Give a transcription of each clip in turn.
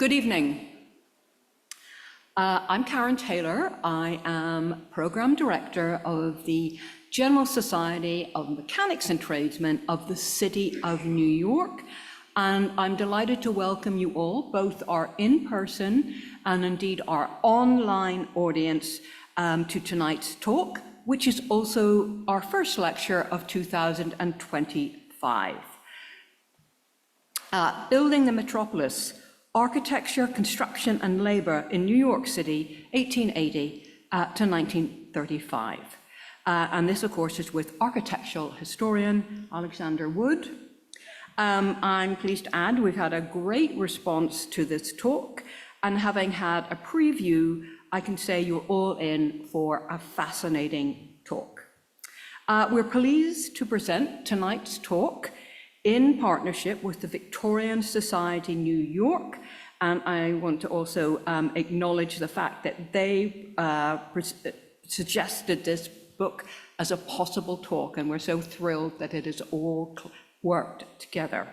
Good evening. I'm Karen Taylor. I am Program Director of the General Society of Mechanics and Tradesmen of the City of New York. And I'm delighted to welcome you all, both our in-person and indeed our online audience to tonight's talk, which is also our first lecture of 2025. Building the Metropolis, Architecture, Construction and Labour in New York City, 1880 to 1935. And this, of course, is with architectural historian Alexander Wood. I'm pleased to add we've had a great response to this talk, and having had a preview, I can say you're all in for a fascinating talk. We're pleased to present tonight's talk in partnership with the Victorian Society New York, and I want to also acknowledge the fact that they suggested this book as a possible talk, and we're so thrilled that it has all worked together.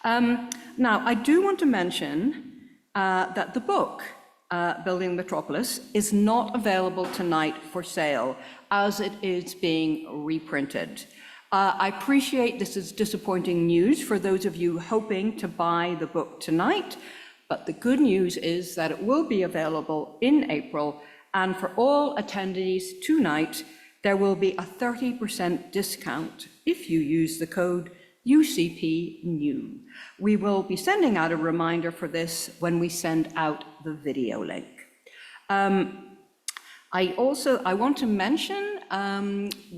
Now, I do want to mention that the book, Building Metropolis, is not available tonight for sale, as it is being reprinted. I appreciate this is disappointing news for those of you hoping to buy the book tonight, but the good news is that it will be available in April, and for all attendees tonight, there will be a 30% discount if you use the code UCPNEW. We will be sending out a reminder for this when we send out the video link. I want to mention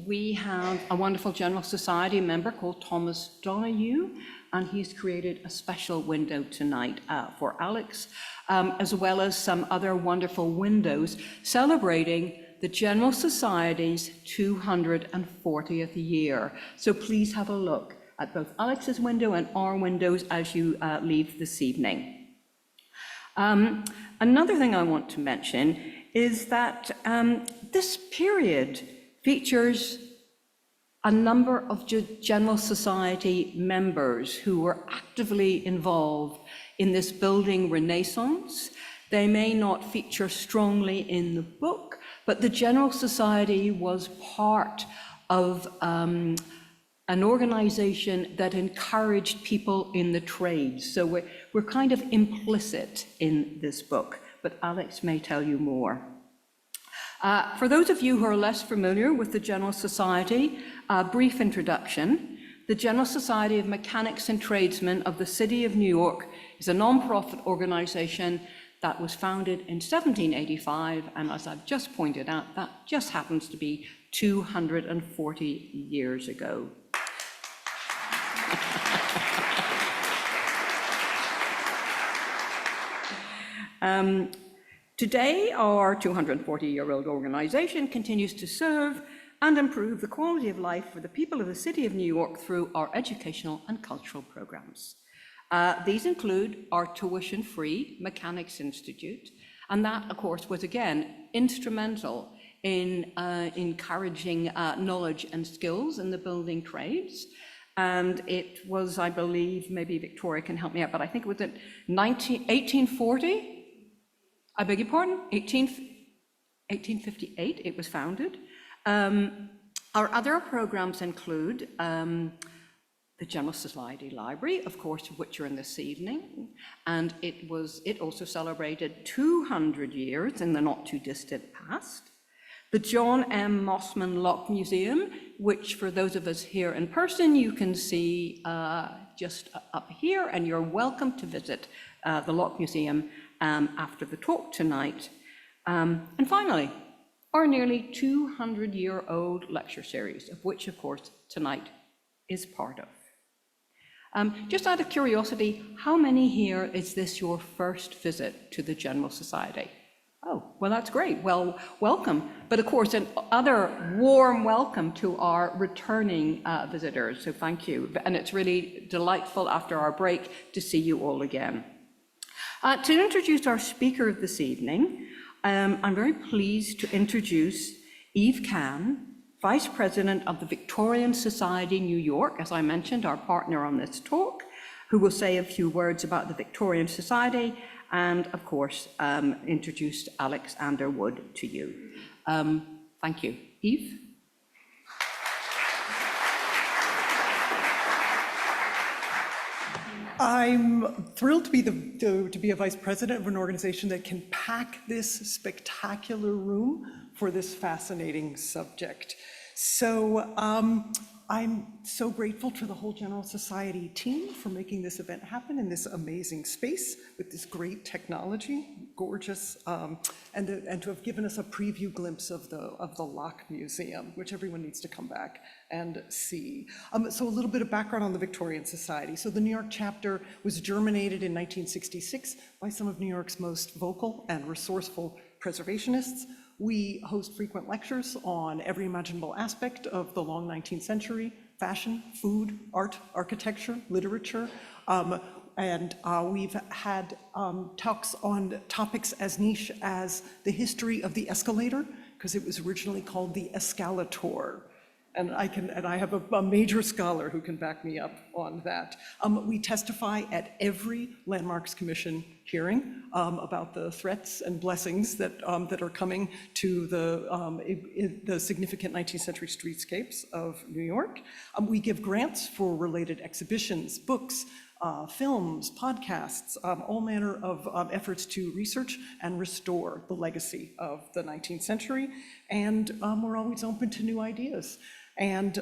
we have a wonderful General Society member called Thomas Donahue, and he's created a special window tonight for Alex, as well as some other wonderful windows celebrating the General Society's 240th year. So please have a look at both Alex's window and our windows as you leave this evening. Another thing I want to mention is that this period features a number of General Society members who were actively involved in this building renaissance. They may not feature strongly in the book, but the General Society was part of an organization that encouraged people in the trades. So we're kind of implicit in this book, but Alex may tell you more. For those of you who are less familiar with the General Society, a brief introduction. The General Society of Mechanics and Tradesmen of the City of New York is a non-profit organization that was founded in 1785, and as I've just pointed out, that just happens to be 240 years ago. Today, our 240-year-old organization continues to serve and improve the quality of life for the people of the City of New York through our educational and cultural programs. These include our tuition-free Mechanics Institute, and that, of course, was again instrumental in encouraging knowledge and skills in the building trades. And it was, I believe, maybe Victoria can help me out, but I think it was in 1840, I beg your pardon, 1858 it was founded. Our other programs include the General Society Library, of course, which are in this evening, and it also celebrated 200 years in the not too distant past. The John M. Mossman Lock Museum, which for those of us here in person, you can see just up here, and you're welcome to visit the Lock Museum after the talk tonight. And finally, our nearly 200-year-old lecture series, of which, of course, tonight is part of. Just out of curiosity, how many here is this your first visit to the General Society? Oh, well, that's great. Well, welcome. But of course, another warm welcome to our returning visitors. So thank you. And it's really delightful after our break to see you all again. To introduce our speaker of this evening, I'm very pleased to introduce Eve Can, Vice President of the Victorian Society New York, as I mentioned, our partner on this talk, who will say a few words about the Victorian Society and, of course, introduce Alexander Wood to you. Thank you. Eve? I'm thrilled to be a vice president of an organization that can pack this spectacular room for this fascinating subject. So I'm so grateful to the whole General Society team for making this event happen in this amazing space with this great technology, gorgeous, and to have given us a preview glimpse of the Locke Museum, which everyone needs to come back and see. So a little bit of background on the Victorian Society. So the New York chapter was germinated in 1966 by some of New York's most vocal and resourceful preservationists. We host frequent lectures on every imaginable aspect of the long 19th century: fashion, food, art, architecture, literature, and we've had talks on topics as niche as the history of the escalator, because it was originally called the escalator. And I have a major scholar who can back me up on that. We testify at every Landmarks Commission hearing about the threats and blessings that are coming to the significant 19th century streetscapes of New York. We give grants for related exhibitions, books, films, podcasts, all manner of efforts to research and restore the legacy of the 19th century. And we're always open to new ideas. And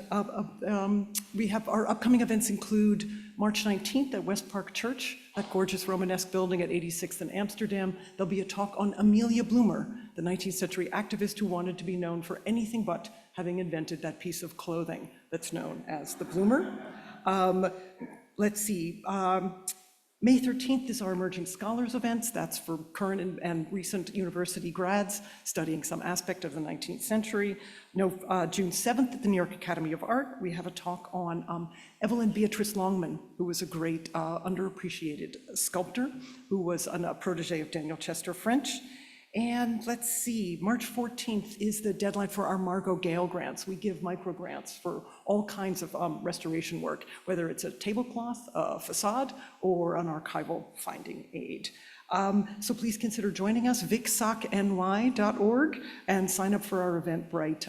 we have our upcoming events include March 19th at West Park Church, that gorgeous Romanesque building at 86th and Amsterdam. There'll be a talk on Amelia Bloomer, the 19th century activist who wanted to be known for anything but having invented that piece of clothing that's known as the bloomer. Let's see. May 13th is our Emerging Scholars events. That's for current and recent university grads studying some aspect of the 19th century. June 7th at the New York Academy of Art, we have a talk on Evelyn Beatrice Longman, who was a great underappreciated sculptor, who was a protege of Daniel Chester French. And let's see, March 14th is the deadline for our Margot Gale grants. We give micro grants for all kinds of restoration work, whether it's a tablecloth, a facade, or an archival finding aid. So please consider joining us, vicsocny.org, and sign up for our Eventbrite,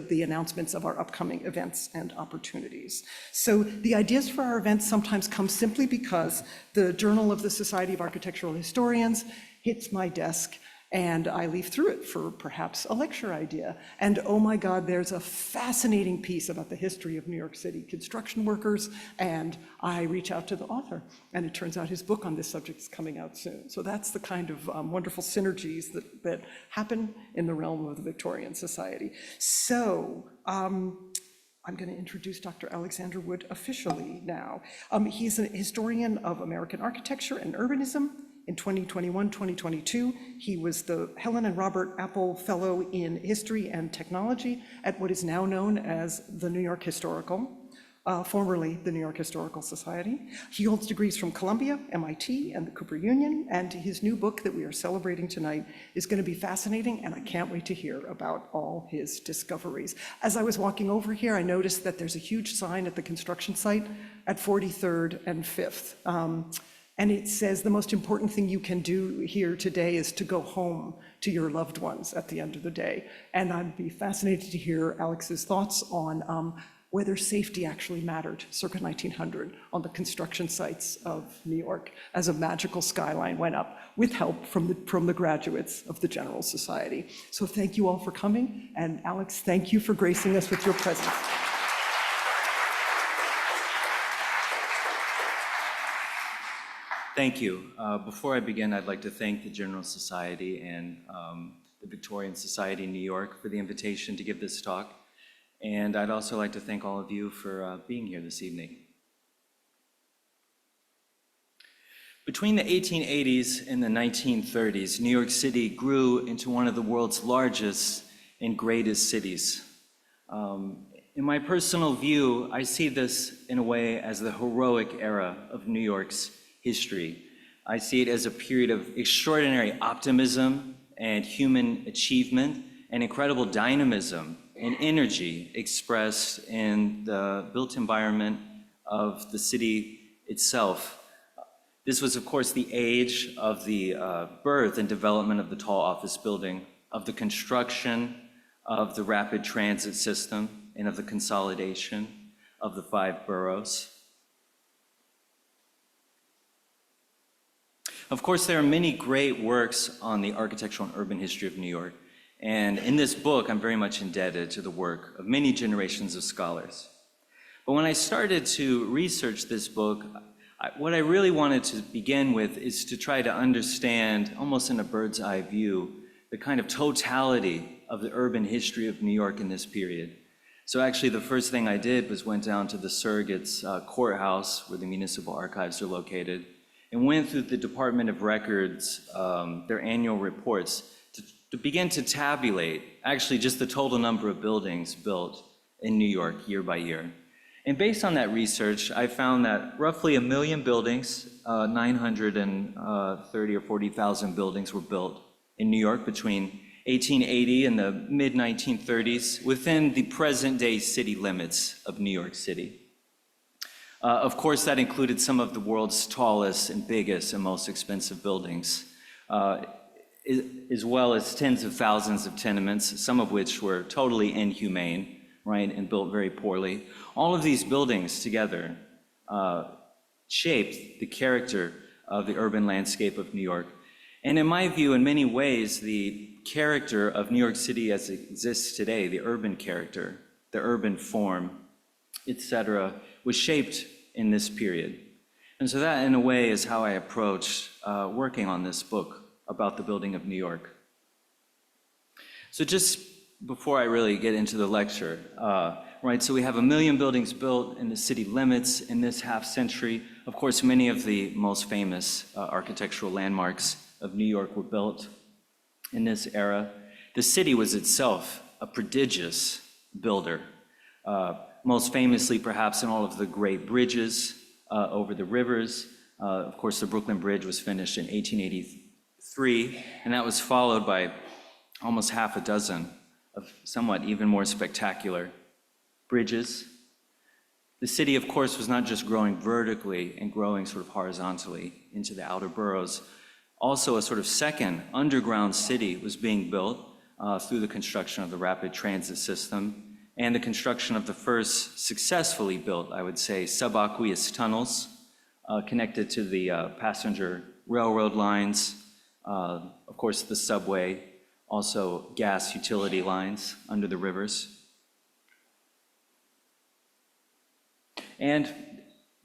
the announcements of our upcoming events and opportunities. So the ideas for our events sometimes come simply because the Journal of the Society of Architectural Historians hits my desk and I leaf through it for perhaps a lecture idea. And oh my God, there's a fascinating piece about the history of New York City construction workers, and I reach out to the author, and it turns out his book on this subject is coming out soon. So that's the kind of wonderful synergies that happen in the realm of the Victorian Society. So I'm going to introduce Dr. Alexander Wood officially now. He's a historian of American architecture and urbanism. In 2021-2022, he was the Helen and Robert Apple Fellow in History and Technology at what is now known as the New York Historical, formerly the New York Historical Society. He holds degrees from Columbia, MIT, and the Cooper Union, and his new book that we are celebrating tonight is going to be fascinating, and I can't wait to hear about all his discoveries. As I was walking over here, I noticed that there's a huge sign at the construction site at 43rd and 5th. And it says the most important thing you can do here today is to go home to your loved ones at the end of the day. And I'd be fascinated to hear Alex's thoughts on whether safety actually mattered circa 1900 on the construction sites of New York as a magical skyline went up with help from the graduates of the General Society. So thank you all for coming. And Alex, thank you for gracing us with your presence. Thank you. Before I begin, I'd like to thank the General Society and the Victorian Society in New York for the invitation to give this talk. And I'd also like to thank all of you for being here this evening. Between the 1880s and the 1930s, New York City grew into one of the world's largest and greatest cities. In my personal view, I see this in a way as the heroic era of New York's history. I see it as a period of extraordinary optimism and human achievement and incredible dynamism and energy expressed in the built environment of the city itself. This was, of course, the age of the birth and development of the tall office building, of the construction of the rapid transit system, and of the consolidation of the 5 boroughs. Of course, there are many great works on the architectural and urban history of New York, and in this book, I'm very much indebted to the work of many generations of scholars. But when I started to research this book, what I really wanted to begin with is to try to understand, almost in a bird's eye view, the kind of totality of the urban history of New York in this period. So actually, the first thing I did was went down to the Surrogates courthouse, where the municipal archives are located, and went through the Department of Records, their annual reports, to begin to tabulate actually just the total number of buildings built in New York year by year. And based on that research, I found that roughly 1 million buildings, 930 or 40,000 buildings were built in New York between 1880 and the mid-1930s within the present-day city limits of New York City. Of course, that included some of the world's tallest and biggest and most expensive buildings, as well as tens of thousands of tenements, some of which were totally inhumane, right, and built very poorly. All of these buildings together shaped the character of the urban landscape of New York. And in my view, in many ways, the character of New York City as it exists today, the urban character, the urban form, etc., was shaped in this period. And so that, in a way, is how I approached working on this book about the building of New York. So just before I really get into the lecture, right, so we have 1 million buildings built in the city limits in this half century. Of course, many of the most famous architectural landmarks of New York were built in this era. The city was itself a prodigious builder, most famously perhaps in all of the great bridges over the rivers. Of course, the Brooklyn Bridge was finished in 1883, and that was followed by almost half a dozen of somewhat even more spectacular bridges. The city, of course, was not just growing vertically and growing sort of horizontally into the outer boroughs. Also, a sort of second underground city was being built through the construction of the rapid transit system and the construction of the first successfully built, I would say, subaqueous tunnels connected to the passenger railroad lines, of course, the subway, also gas utility lines under the rivers. And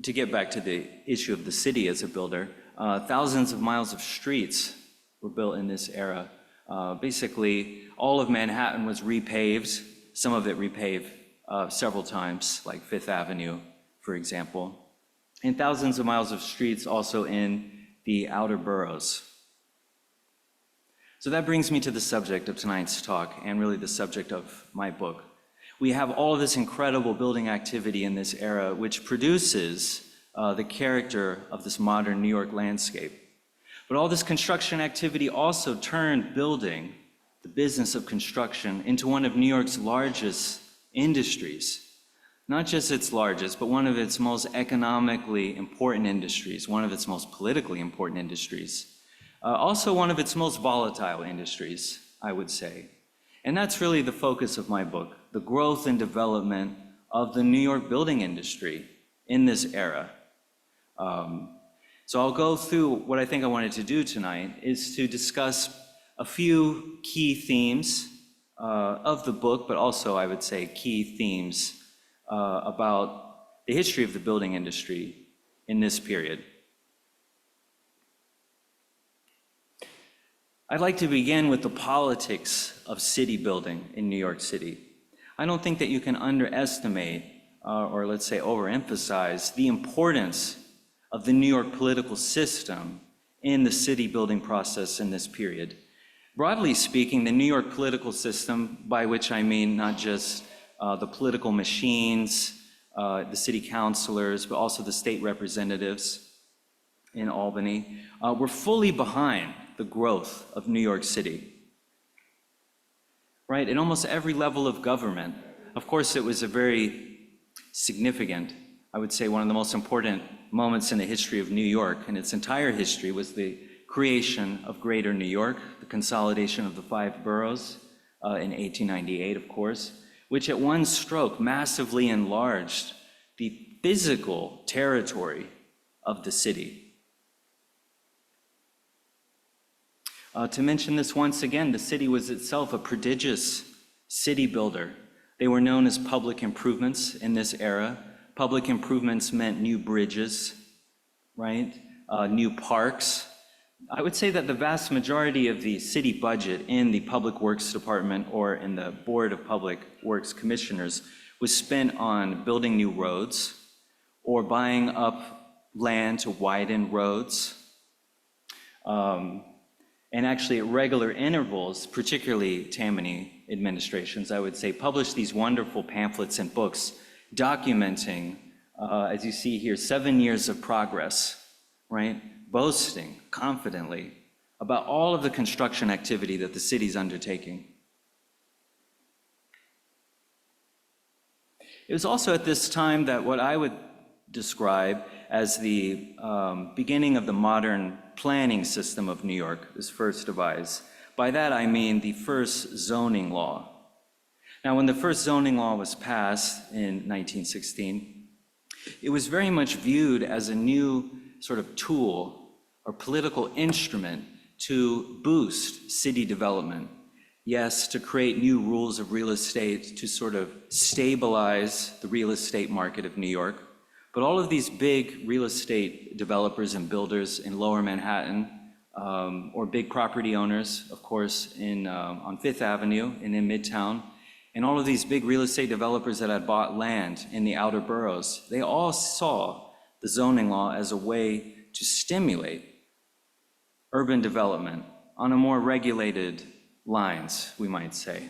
to get back to the issue of the city as a builder, thousands of miles of streets were built in this era. Basically, all of Manhattan was repaved, some of it repaved several times, like Fifth Avenue, for example, and thousands of miles of streets also in the outer boroughs. So that brings me to the subject of tonight's talk, and really the subject of my book. We have all of this incredible building activity in this era, which produces the character of this modern New York landscape. But all this construction activity also turned building, the business of construction, into one of New York's largest industries. Not just its largest, but one of its most economically important industries, one of its most politically important industries. Also one of its most volatile industries, I would say. And that's really the focus of my book, the growth and development of the New York building industry in this era. So I'll go through what I think I wanted to do tonight is to discuss a few key themes of the book, but also I would say key themes about the history of the building industry in this period. I'd like to begin with the politics of city building in New York City. I don't think that you can underestimate, or let's say overemphasize, the importance of the New York political system in the city building process in this period. Broadly speaking, the New York political system, by which I mean not just the political machines, the city councilors, but also the state representatives in Albany, were fully behind the growth of New York City, right? At almost every level of government. Of course, it was a very significant, I would say one of the most important moments in the history of New York, and its entire history was the creation of Greater New York, the consolidation of the 5 boroughs in 1898, of course, which at one stroke massively enlarged the physical territory of the city. To mention this once again, the city was itself a prodigious city builder. They were known as public improvements in this era. Public improvements meant new bridges, right? New parks. I would say that the vast majority of the city budget in the Public Works Department or in the Board of Public Works Commissioners was spent on building new roads or buying up land to widen roads. And actually at regular intervals, particularly Tammany administrations, I would say, published these wonderful pamphlets and books documenting, as you see here, 7 years of progress, right? Boasting confidently about all of the construction activity that the city's undertaking. It was also at this time that what I would describe as the beginning of the modern planning system of New York was first devised. By that I mean the first zoning law. Now, when the first zoning law was passed in 1916, it was very much viewed as a new sort of tool or political instrument to boost city development. Yes, to create new rules of real estate to sort of stabilize the real estate market of New York. But all of these big real estate developers and builders in Lower Manhattan, or big property owners, of course, on Fifth Avenue and in Midtown, and all of these big real estate developers that had bought land in the outer boroughs, they all saw the zoning law as a way to stimulate urban development on a more regulated lines, we might say.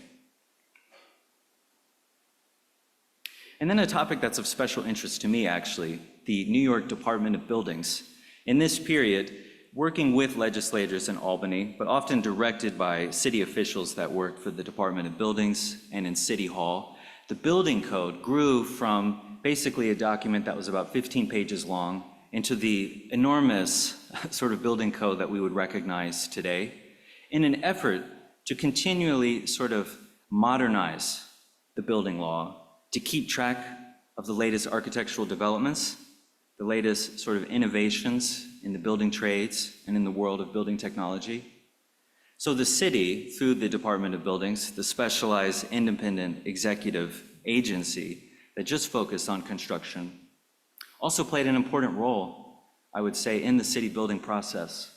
And then a topic that's of special interest to me, actually, the New York Department of Buildings. In this period, working with legislators in Albany, but often directed by city officials that worked for the Department of Buildings and in City Hall, the building code grew from basically a document that was about 15 pages long into the enormous sort of building code that we would recognize today, in an effort to continually sort of modernize the building law, to keep track of the latest architectural developments, the latest sort of innovations in the building trades and in the world of building technology. So the city, through the Department of Buildings, the specialized independent executive agency that just focused on construction, also played an important role, I would say, in the city building process.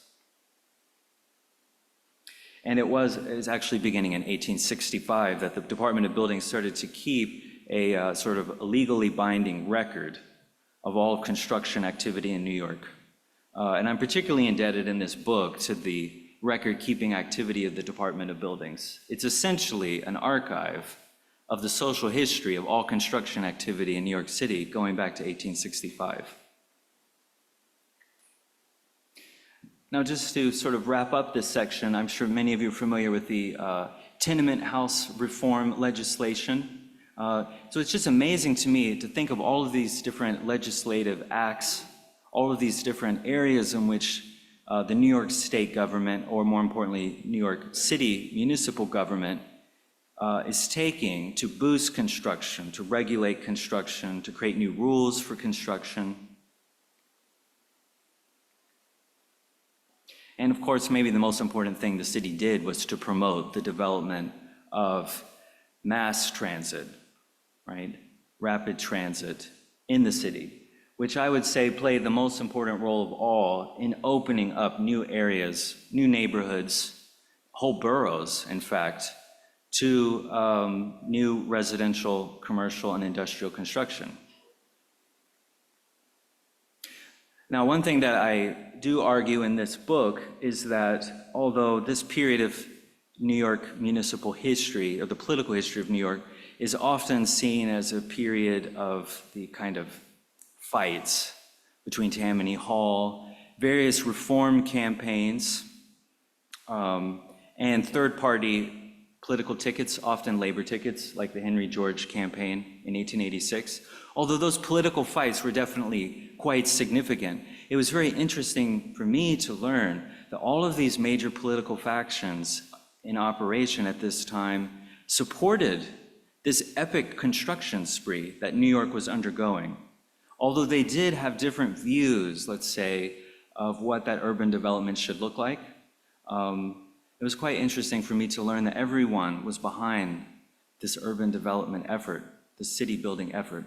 And it was actually beginning in 1865 that the Department of Buildings started to keep a sort of legally binding record of all construction activity in New York. And I'm particularly indebted in this book to the record-keeping activity of the Department of Buildings. It's essentially an archive of the social history of all construction activity in New York City going back to 1865. Now, just to sort of wrap up this section, I'm sure many of you are familiar with the tenement house reform legislation. So it's just amazing to me to think of all of these different legislative acts, all of these different areas in which the New York State government, or more importantly, New York City municipal government, is taking to boost construction, to regulate construction, to create new rules for construction. And of course, maybe the most important thing the city did was to promote the development of mass transit, right? Rapid transit in the city, which I would say played the most important role of all in opening up new areas, new neighborhoods, whole boroughs, in fact, to new residential, commercial, and industrial construction. Now, one thing that I do argue in this book is that although this period of New York municipal history, or the political history of New York, is often seen as a period of the kind of fights between Tammany Hall, various reform campaigns, and third-party political tickets, often labor tickets, like the Henry George campaign in 1886. Although those political fights were definitely quite significant, it was very interesting for me to learn that all of these major political factions in operation at this time supported this epic construction spree that New York was undergoing. Although they did have different views, let's say, of what that urban development should look like, it was quite interesting for me to learn that everyone was behind this urban development effort, the city building effort.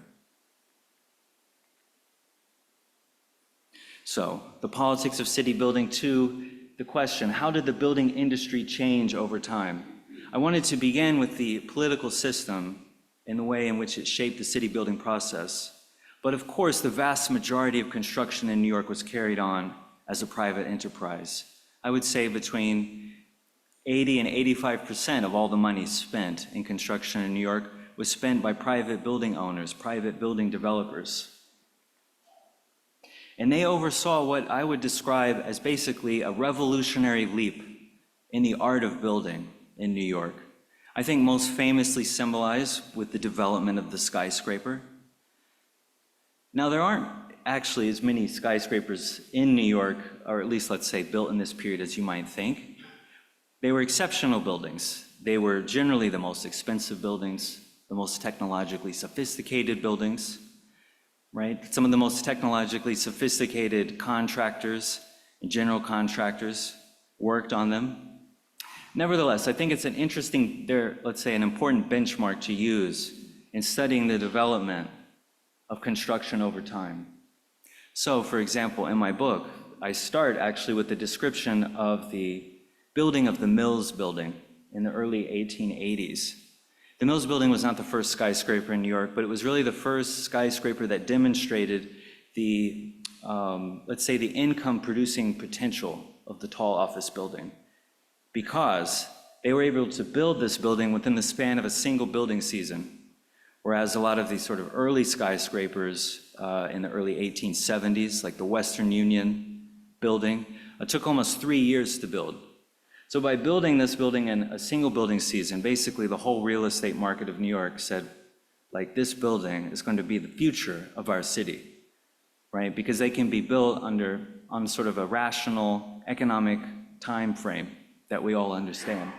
So, the politics of city building, to the question, how did the building industry change over time? I wanted to begin with the political system and the way in which it shaped the city building process. But of course, the vast majority of construction in New York was carried on as a private enterprise. I would say between 80 and 85% of all the money spent in construction in New York was spent by private building owners, private building developers. And they oversaw what I would describe as basically a revolutionary leap in the art of building in New York. I think most famously symbolized with the development of the skyscraper. Now, there aren't actually as many skyscrapers in New York, or at least let's say built in this period, as you might think. They were exceptional buildings. They were generally the most expensive buildings, the most technologically sophisticated buildings, right? Some of the most technologically sophisticated contractors and general contractors worked on them. Nevertheless, I think it's an interesting, let's say an important benchmark to use in studying the development of construction over time. So, for example, in my book, I start actually with the description of the building of the Mills Building in the early 1880s. The Mills Building was not the first skyscraper in New York, but it was really the first skyscraper that demonstrated the, let's say, the income-producing potential of the tall office building, because they were able to build this building within the span of a single building season, whereas a lot of these sort of early skyscrapers in the early 1870s, like the Western Union building, took almost 3 years to build. So by building this building in a single building season, basically the whole real estate market of New York said, like, this building is going to be the future of our city, right? Because they can be built on sort of a rational economic time frame that we all understand.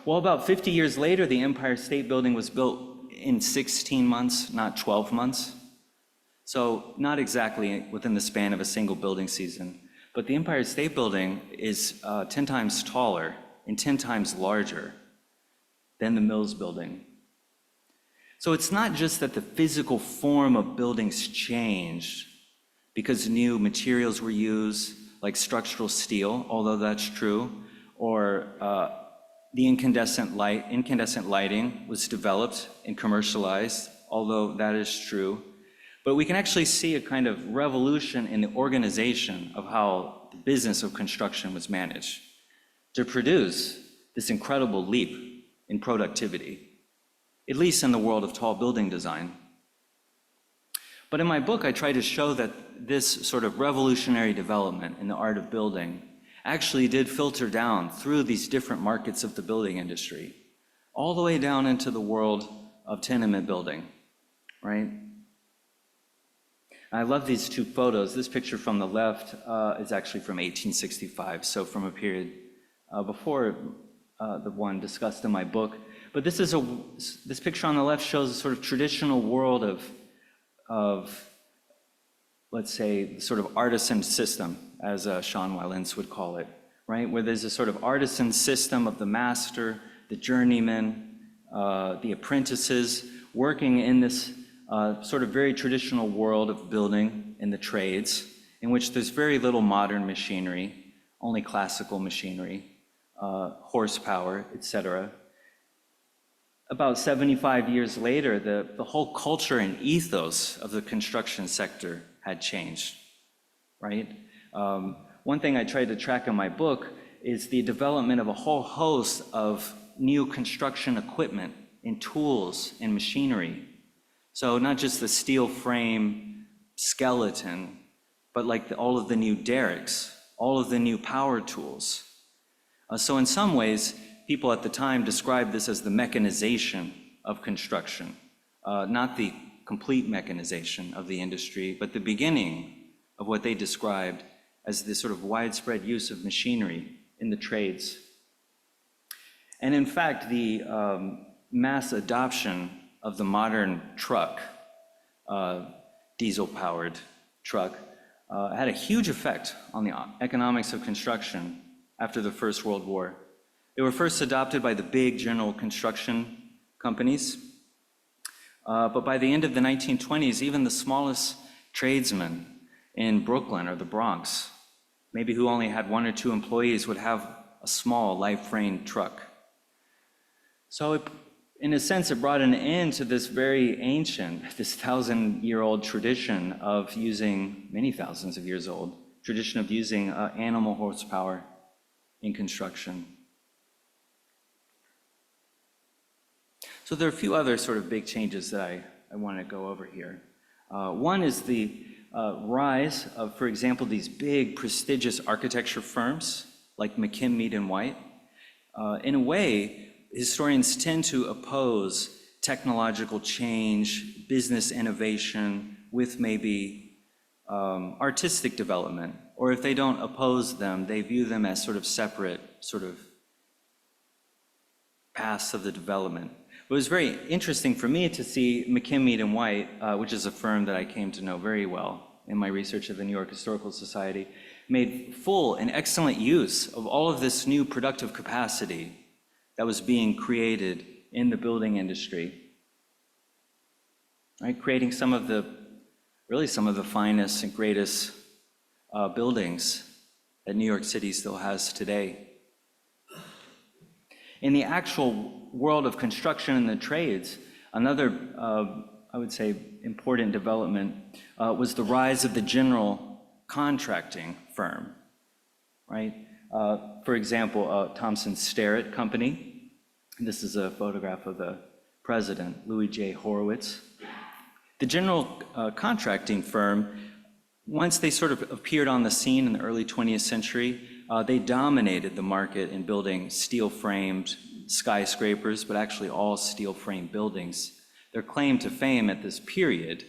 Well, about 50 years later, the Empire State Building was built in 16 months, not 12 months. So not exactly within the span of a single building season. But the Empire State Building is 10 times taller and 10 times larger than the Mills Building. So it's not just that the physical form of buildings changed because new materials were used, like structural steel, although that's true, or the incandescent lighting was developed and commercialized, although that is true. But we can actually see a kind of revolution in the organization of how the business of construction was managed to produce this incredible leap in productivity, at least in the world of tall building design. But in my book, I try to show that this sort of revolutionary development in the art of building actually did filter down through these different markets of the building industry, all the way down into the world of tenement building, right? I love these two photos. This picture from the left is actually from 1865, so from a period before the one discussed in my book. But this picture on the left shows a sort of traditional world of let's say, sort of artisan system, as Sean Wylens would call it, right? Where there's a sort of artisan system of the master, the journeyman, the apprentices, working in this sort of very traditional world of building in the trades, in which there's very little modern machinery, only classical machinery, horsepower, etc. About 75 years later, the whole culture and ethos of the construction sector had changed, right? One thing I tried to track in my book is the development of a whole host of new construction equipment and tools and machinery. So not just the steel frame skeleton, but like all of the new derricks, all of the new power tools. So in some ways, people at the time described this as the mechanization of construction, not the complete mechanization of the industry, but the beginning of what they described as this sort of widespread use of machinery in the trades. And in fact, the mass adoption of the modern truck, diesel-powered truck, had a huge effect on the economics of construction after the First World War. They were first adopted by the big general construction companies, but by the end of the 1920s, even the smallest tradesman in Brooklyn or the Bronx, maybe who only had 1 or 2 employees, would have a small light frame truck. So in a sense, it brought an end to this very ancient, this 1,000-year-old tradition of using, many thousands of years old, tradition of using animal horsepower in construction. So there are a few other sort of big changes that I want to go over here. One is the rise of, for example, these big prestigious architecture firms like McKim, Mead & White. In a way, historians tend to oppose technological change, business innovation with maybe artistic development, or if they don't oppose them, they view them as sort of separate sort of paths of the development. It was very interesting for me to see McKim, Mead & White, which is a firm that I came to know very well in my research at the New York Historical Society, made full and excellent use of all of this new productive capacity that was being created in the building industry, right? Creating really some of the finest and greatest buildings that New York City still has today. In the actual world of construction and the trades, another, I would say, important development was the rise of the general contracting firm, right? For example, Thomson Sterrett Company. This is a photograph of the president, Louis J. Horowitz. The general contracting firm, once they sort of appeared on the scene in the early 20th century, they dominated the market in building steel-framed skyscrapers, but actually all steel-framed buildings. Their claim to fame at this period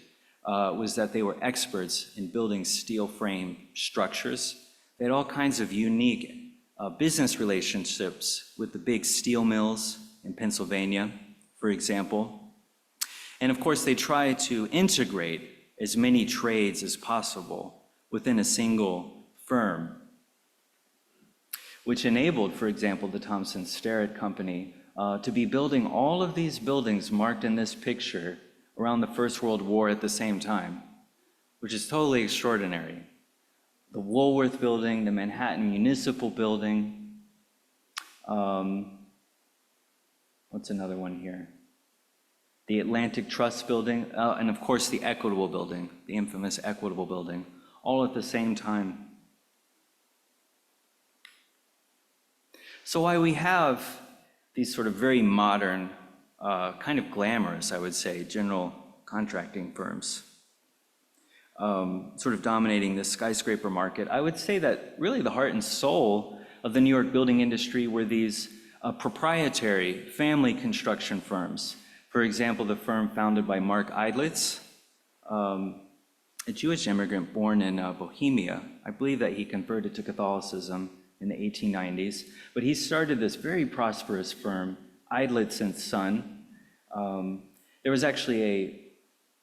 was that they were experts in building steel-framed structures. They had all kinds of unique business relationships with the big steel mills in Pennsylvania, for example. And of course, they tried to integrate as many trades as possible within a single firm, which enabled, for example, the Thomson Sterrett Company to be building all of these buildings marked in this picture around the First World War at the same time, which is totally extraordinary. The Woolworth Building, the Manhattan Municipal Building, what's another one here? The Atlantic Trust Building, and of course the Equitable Building, the infamous Equitable Building, all at the same time. So while we have these sort of very modern, kind of glamorous, I would say, general contracting firms, sort of dominating the skyscraper market, I would say that really the heart and soul of the New York building industry were these proprietary family construction firms. For example, the firm founded by Mark Eidlitz, a Jewish immigrant born in Bohemia. I believe that he converted to Catholicism in the 1890s, but he started this very prosperous firm, Eidlitz and Son. There was actually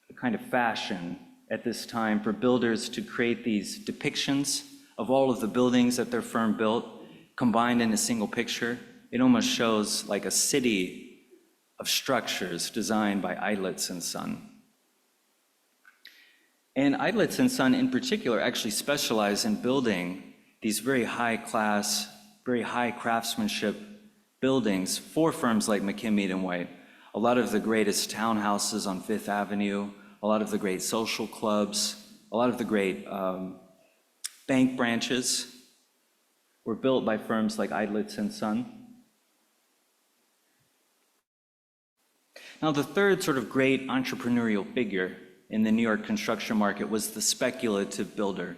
a kind of fashion at this time for builders to create these depictions of all of the buildings that their firm built combined in a single picture. It almost shows like a city of structures designed by Eidlitz and Son. And Eidlitz and Son in particular actually specialize in building these very high class, very high craftsmanship buildings for firms like McKim, Mead & White. A lot of the greatest townhouses on Fifth Avenue, a lot of the great social clubs, a lot of the great bank branches were built by firms like Eidlitz and Son. Now, the third sort of great entrepreneurial figure in the New York construction market was the speculative builder.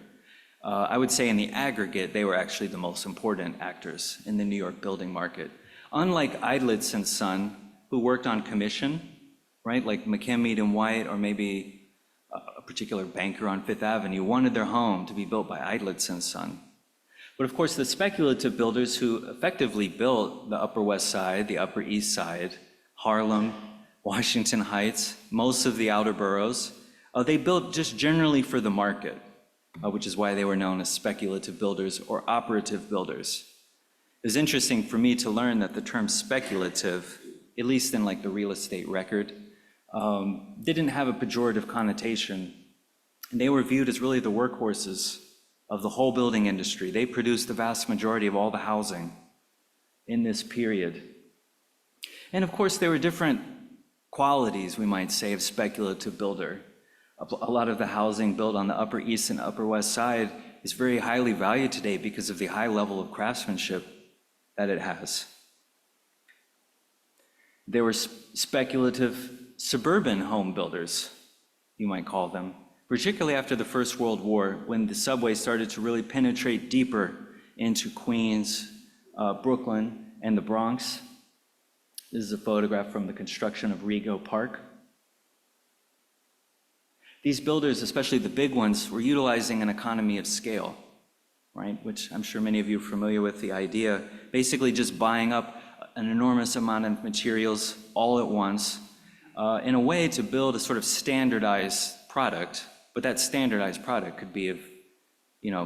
I would say in the aggregate, they were actually the most important actors in the New York building market. Unlike Eidlitz and Son, who worked on commission, right, like McKim, Mead and White, or maybe a particular banker on Fifth Avenue wanted their home to be built by Eidlitz and Son. But of course, the speculative builders who effectively built the Upper West Side, the Upper East Side, Harlem, Washington Heights, most of the outer boroughs, they built just generally for the market, which is why they were known as speculative builders or operative builders. It was interesting for me to learn that the term speculative, at least in like the real estate record, didn't have a pejorative connotation. And they were viewed as really the workhorses of the whole building industry. They produced the vast majority of all the housing in this period. And of course, there were different qualities, we might say, of speculative builder. A lot of the housing built on the Upper East and Upper West Side is very highly valued today because of the high level of craftsmanship that it has. There were speculative suburban home builders, you might call them, particularly after the First World War, when the subway started to really penetrate deeper into Queens, Brooklyn, and the Bronx. This is a photograph from the construction of Rego Park. These builders, especially the big ones, were utilizing an economy of scale, right? Which I'm sure many of you are familiar with the idea, basically just buying up an enormous amount of materials all at once in a way to build a sort of standardized product, but that standardized product could be of,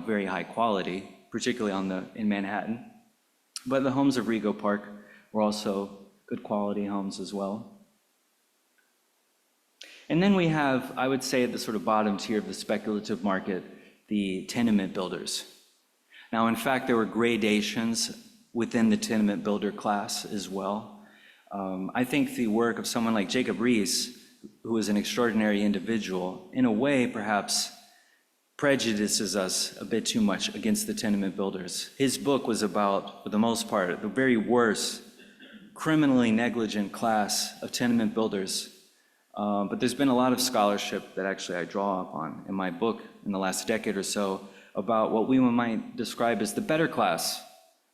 very high quality, particularly in Manhattan. But the homes of Rego Park were also good quality homes as well. And then we have, I would say, at the sort of bottom tier of the speculative market, the tenement builders. Now, in fact, there were gradations within the tenement builder class as well. I think the work of someone like Jacob Riis, who is an extraordinary individual, in a way perhaps prejudices us a bit too much against the tenement builders. His book was about, for the most part, the very worst, criminally negligent class of tenement builders. But there's been a lot of scholarship that actually I draw upon in my book in the last decade or so about what we might describe as the better class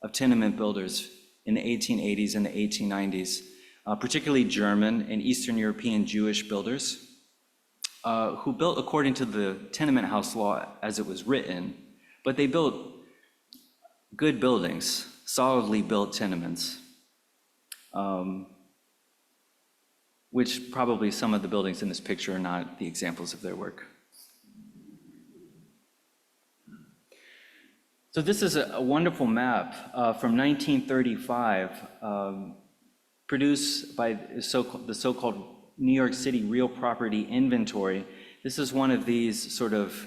of tenement builders in the 1880s and the 1890s, particularly German and Eastern European Jewish builders, who built according to the tenement house law as it was written, but they built good buildings, solidly built tenements, which probably some of the buildings in this picture are not the examples of their work. So this is a wonderful map from 1935, produced by the so-called New York City Real Property Inventory. This is one of these sort of,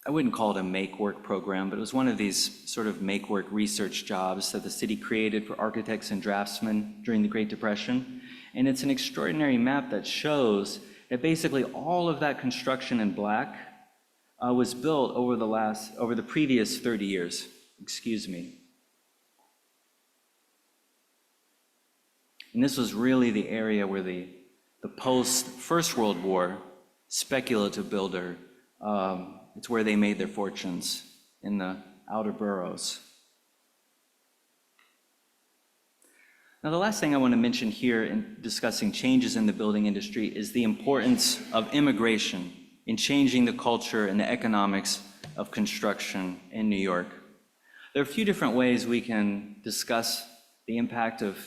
I wouldn't call it a make-work program, but it was one of these sort of make-work research jobs that the city created for architects and draftsmen during the Great Depression. And it's an extraordinary map that shows that basically all of that construction in black was built over the previous 30 years, And this was really the area where the post-First World War speculative builder, it's where they made their fortunes, in the outer boroughs. Now, the last thing I want to mention here in discussing changes in the building industry is the importance of immigration in changing the culture and the economics of construction in New York. There are a few different ways we can discuss the impact of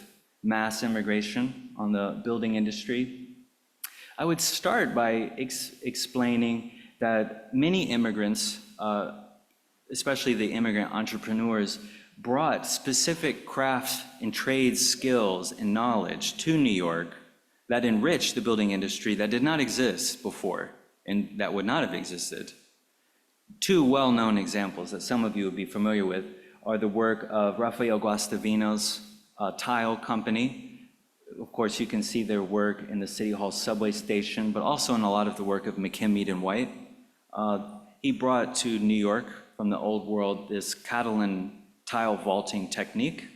mass immigration on the building industry. I would start by explaining that many immigrants, especially the immigrant entrepreneurs, brought specific crafts and trade skills and knowledge to New York that enriched the building industry that did not exist before and that would not have existed. Two well-known examples that some of you would be familiar with are the work of Rafael Guastavino's tile company. Of course, you can see their work in the City Hall subway station, but also in a lot of the work of McKim, Mead and White. He brought to New York from the old world this Catalan tile vaulting technique.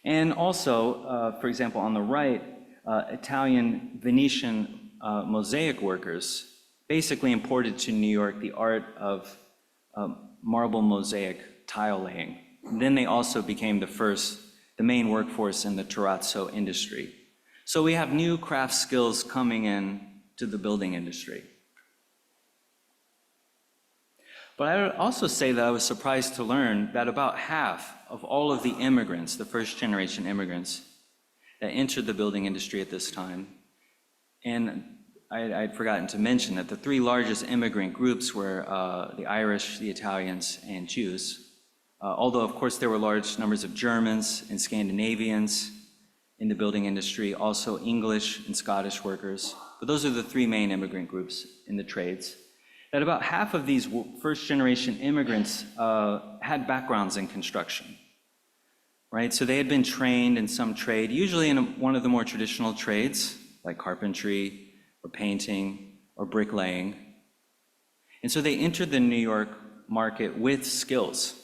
And also, for example, on the right, Italian Venetian mosaic workers basically imported to New York the art of marble mosaic tile laying. And then they also became the first the main workforce in the terrazzo industry. So we have new craft skills coming in to the building industry. But I would also say that I was surprised to learn that about half of all of the immigrants, the first generation immigrants that entered the building industry at this time, and I'd forgotten to mention that the three largest immigrant groups were the Irish, the Italians, and Jews. Although, of course, there were large numbers of Germans and Scandinavians in the building industry, also English and Scottish workers. But those are the three main immigrant groups in the trades. That about half of these first-generation immigrants had backgrounds in construction, right? So they had been trained in some trade, usually in one of the more traditional trades, like carpentry, or painting, or bricklaying. And so they entered the New York market with skills.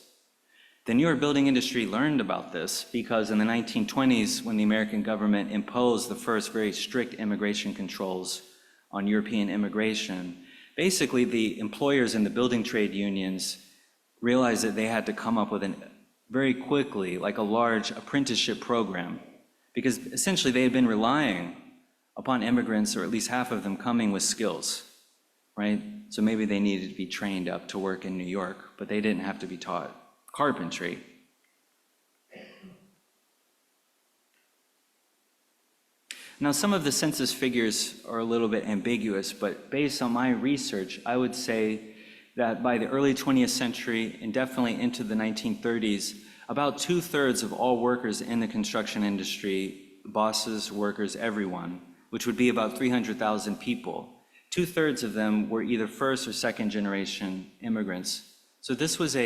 The New York building industry learned about this because in the 1920s, when the American government imposed the first very strict immigration controls on European immigration, basically the employers in the building trade unions realized that they had to come up with very quickly, like a large apprenticeship program, because essentially they had been relying upon immigrants, or at least half of them, coming with skills, right? So maybe they needed to be trained up to work in New York, but they didn't have to be taught carpentry. Now, some of the census figures are a little bit ambiguous, but based on my research, I would say that by the early 20th century and definitely into the 1930s, about 2/3 of all workers in the construction industry, bosses, workers, everyone, which would be about 300,000 people, 2/3 of them were either first or second generation immigrants. So this was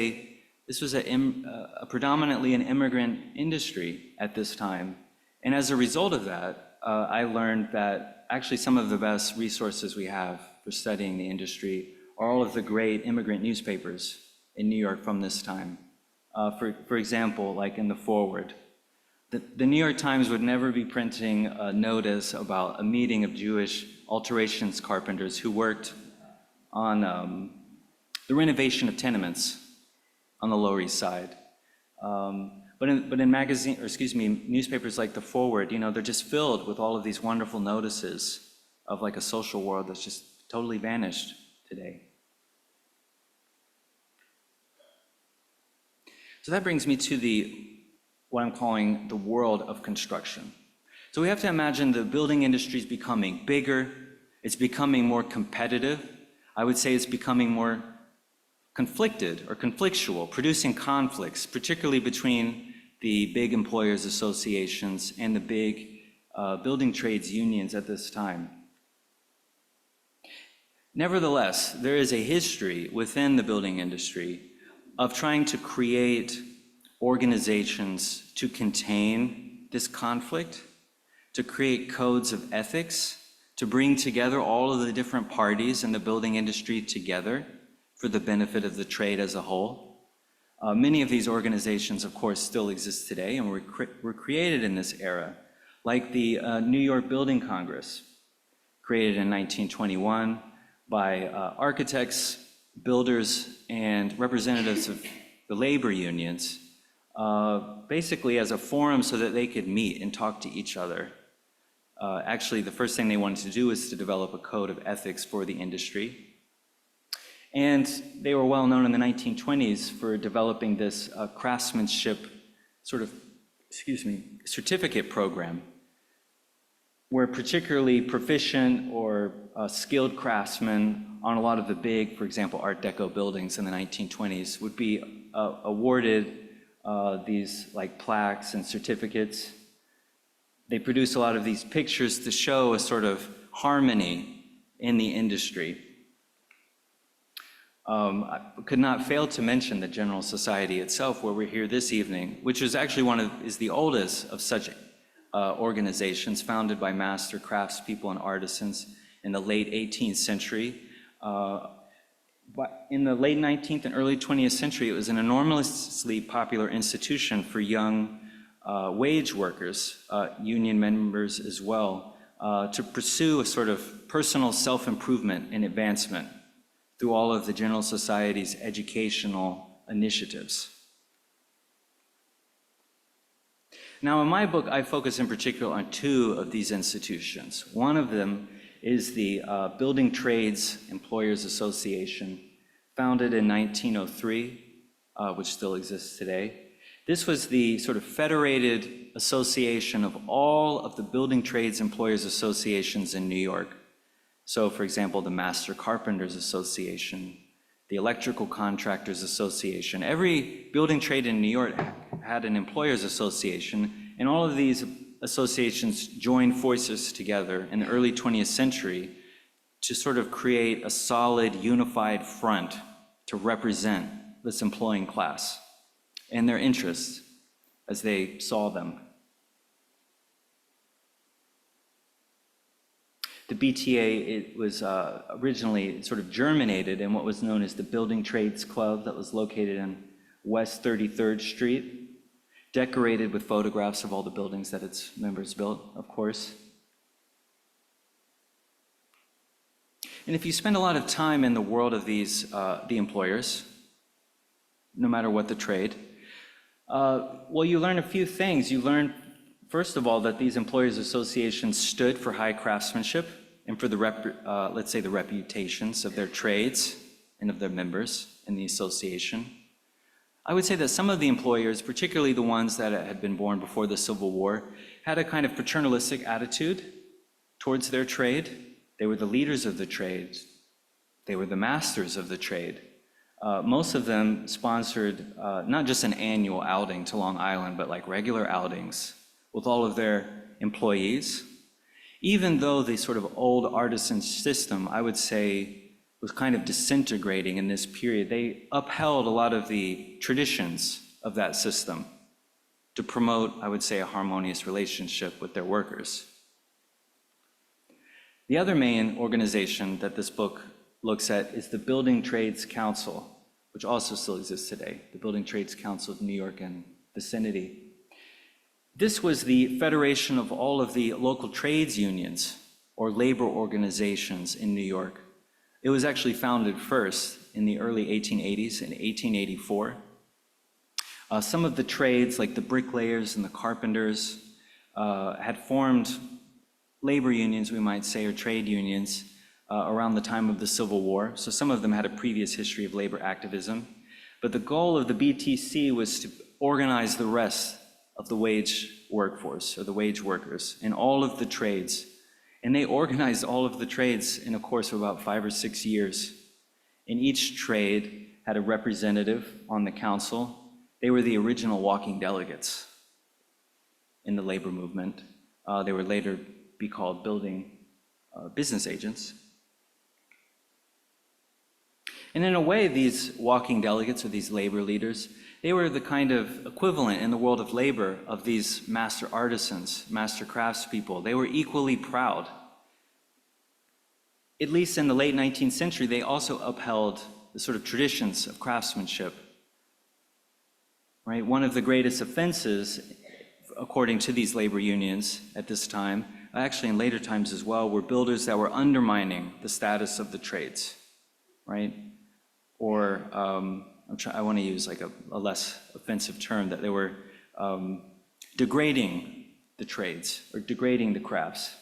predominantly an immigrant industry at this time. And as a result of that, I learned that actually some of the best resources we have for studying the industry are all of the great immigrant newspapers in New York from this time. For example, like in the foreword, the New York Times would never be printing a notice about a meeting of Jewish alterations carpenters who worked on the renovation of tenements on the Lower East Side. But in newspapers like the Forward, they're just filled with all of these wonderful notices of like a social world that's just totally vanished today. So that brings me to what I'm calling the world of construction. So we have to imagine the building industry is becoming bigger, it's becoming more competitive. I would say it's becoming more conflicted or conflictual, producing conflicts, particularly between the big employers associations and the big building trades unions at this time. Nevertheless, there is a history within the building industry of trying to create organizations to contain this conflict, to create codes of ethics, to bring together all of the different parties in the building industry together for the benefit of the trade as a whole. Many of these organizations, of course, still exist today and were created in this era, like the New York Building Congress, created in 1921 by architects, builders, and representatives of the labor unions, basically as a forum so that they could meet and talk to each other. Actually, the first thing they wanted to do was to develop a code of ethics for the industry. And they were well known in the 1920s for developing this craftsmanship certificate program, where particularly proficient or skilled craftsmen on a lot of the big, for example, Art Deco buildings in the 1920s would be awarded these like plaques and certificates. They produce a lot of these pictures to show a sort of harmony in the industry. I could not fail to mention the General Society itself, where we're here this evening, which is actually is the oldest of such organizations, founded by master craftspeople and artisans in the late 18th century. But in the late 19th and early 20th century, it was an enormously popular institution for young wage workers, union members as well, to pursue a sort of personal self-improvement and advancement through all of the General Society's educational initiatives. Now, in my book, I focus in particular on two of these institutions. One of them is the Building Trades Employers Association, founded in 1903, which still exists today. This was the sort of federated association of all of the building trades employers associations in New York. So, for example, the Master Carpenters Association, the Electrical Contractors Association. Every building trade in New York had an employers association, and all of these associations joined forces together in the early 20th century to sort of create a solid, unified front to represent this employing class and their interests as they saw them. The BTA, it was originally sort of germinated in what was known as the Building Trades Club that was located in West 33rd Street, decorated with photographs of all the buildings that its members built, of course. And if you spend a lot of time in the world of these, the employers, no matter what the trade, well, you learn a few things. You learn, first of all, that these employers associations stood for high craftsmanship and for the, let's say, the reputations of their trades and of their members in the association. I would say that some of the employers, particularly the ones that had been born before the Civil War, had a kind of paternalistic attitude towards their trade. They were the leaders of the trade. They were the masters of the trade. Most of them sponsored not just an annual outing to Long Island, but like regular outings with all of their employees. Even though the sort of old artisan system, I would say, was kind of disintegrating in this period, they upheld a lot of the traditions of that system to promote, I would say, a harmonious relationship with their workers. The other main organization that this book looks at is the Building Trades Council, which also still exists today, the Building Trades Council of New York and vicinity. This was the federation of all of the local trades unions or labor organizations in New York. It was actually founded first in the early 1880s, in 1884. Some of the trades, like the bricklayers and the carpenters, had formed labor unions, we might say, or trade unions, around the time of the Civil War. So some of them had a previous history of labor activism. But the goal of the BTC was to organize the rest of the wage workforce, or the wage workers, in all of the trades. And they organized all of the trades in a course of about 5 or 6 years. And each trade had a representative on the council. They were the original walking delegates in the labor movement. They would later be called business agents. And in a way, these walking delegates, or these labor leaders, they were the kind of equivalent in the world of labor of these master artisans, master craftspeople. They were equally proud. At least in the late 19th century, they also upheld the sort of traditions of craftsmanship. Right? One of the greatest offenses, according to these labor unions at this time, actually in later times as well, were builders that were undermining the status of the trades, right? Or I want to use like a less offensive term, that they were degrading the trades or degrading the crafts.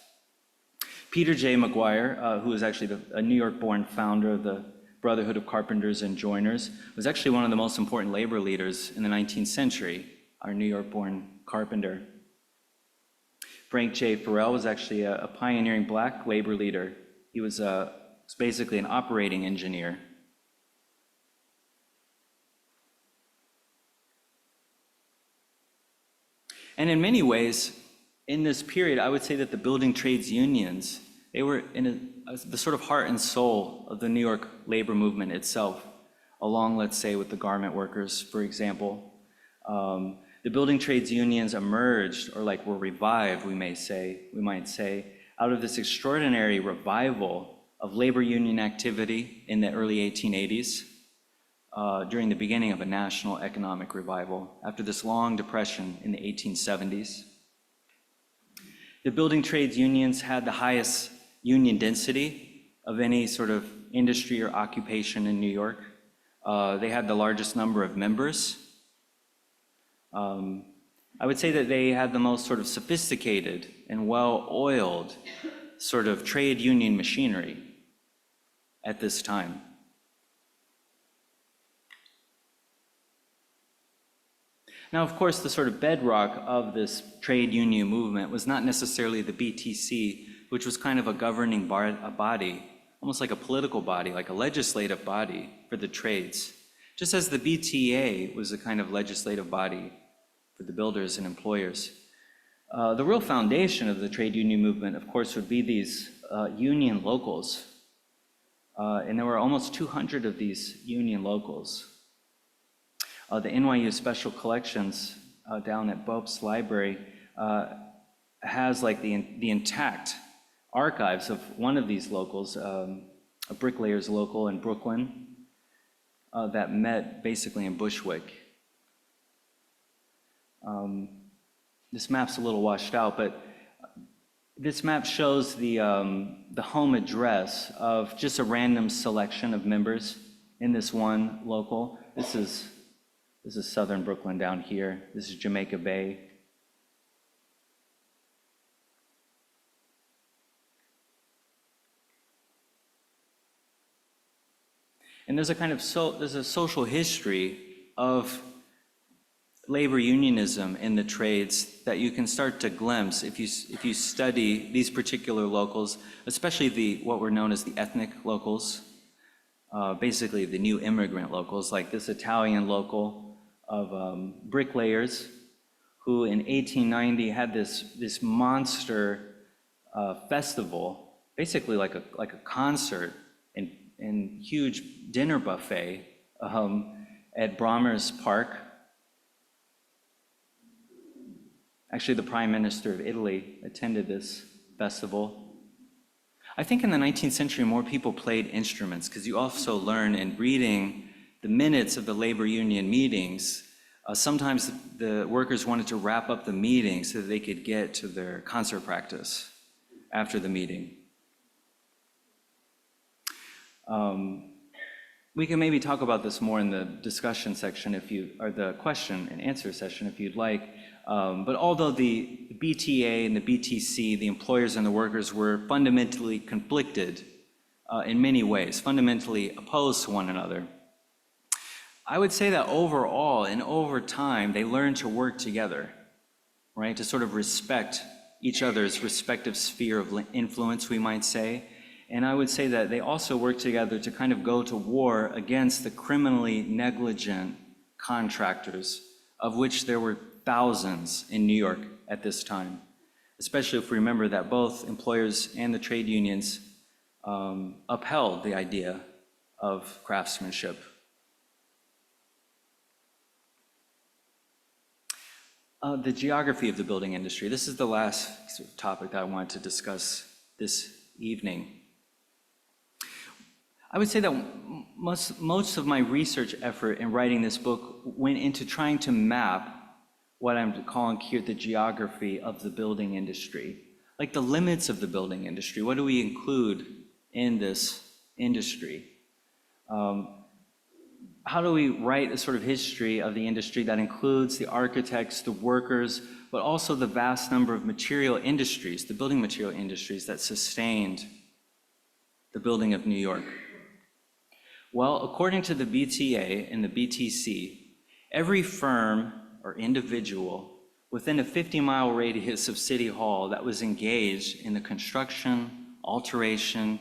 Peter J. McGuire, who was actually a New York-born founder of the Brotherhood of Carpenters and Joiners, was actually one of the most important labor leaders in the 19th century, our New York-born carpenter. Frank J. Farrell was actually a pioneering black labor leader. He was basically an operating engineer. And in many ways, in this period, I would say that the building trades unions, they were in the sort of heart and soul of the New York labor movement itself, along, let's say, with the garment workers, for example. The building trades unions emerged, or like were revived, we might say, out of this extraordinary revival of labor union activity in the early 1880s, during the beginning of a national economic revival, after this long depression in the 1870s. The building trades unions had the highest union density of any sort of industry or occupation in New York. They had the largest number of members. I would say that they had the most sort of sophisticated and well-oiled sort of trade union machinery at this time. Now, of course, the sort of bedrock of this trade union movement was not necessarily the BTC, which was kind of a governing body, almost like a political body, like a legislative body for the trades, just as the BTA was a kind of legislative body for the builders and employers. The real foundation of the trade union movement, of course, would be these union locals. And there were almost 200 of these union locals. The NYU Special Collections down at Bope's Library has like the intact archives of one of these locals, a bricklayers local in Brooklyn that met basically in Bushwick. This map's a little washed out, but this map shows the home address of just a random selection of members in this one local. This is southern Brooklyn down here. This is Jamaica Bay. And there's a kind of there's a social history of labor unionism in the trades that you can start to glimpse if you study these particular locals, especially what were known as the ethnic locals, basically the new immigrant locals, like this Italian local of bricklayers who in 1890 had this monster festival, basically like a concert and huge dinner buffet at Brommer's Park. Actually, the Prime Minister of Italy attended this festival. I think in the 19th century, more people played instruments because you also learn in reading the minutes of the labor union meetings. Sometimes the workers wanted to wrap up the meeting so that they could get to their concert practice after the meeting. We can maybe talk about this more in the discussion section or the question and answer session if you'd like. But although the BTA and the BTC, the employers and the workers, were fundamentally conflicted in many ways, fundamentally opposed to one another, I would say that overall and over time, they learned to work together, right? To sort of respect each other's respective sphere of influence, we might say. And I would say that they also worked together to kind of go to war against the criminally negligent contractors, of which there were thousands in New York at this time, especially if we remember that both employers and the trade unions upheld the idea of craftsmanship. The geography of the building industry. This is the last sort of topic that I wanted to discuss this evening. I would say that most of my research effort in writing this book went into trying to map what I'm calling here the geography of the building industry, like the limits of the building industry. What do we include in this industry? How do we write a sort of history of the industry that includes the architects, the workers, but also the vast number of material industries, the building material industries that sustained the building of New York? Well, according to the BTA and the BTC, every firm or individual within a 50-mile radius of City Hall that was engaged in the construction, alteration,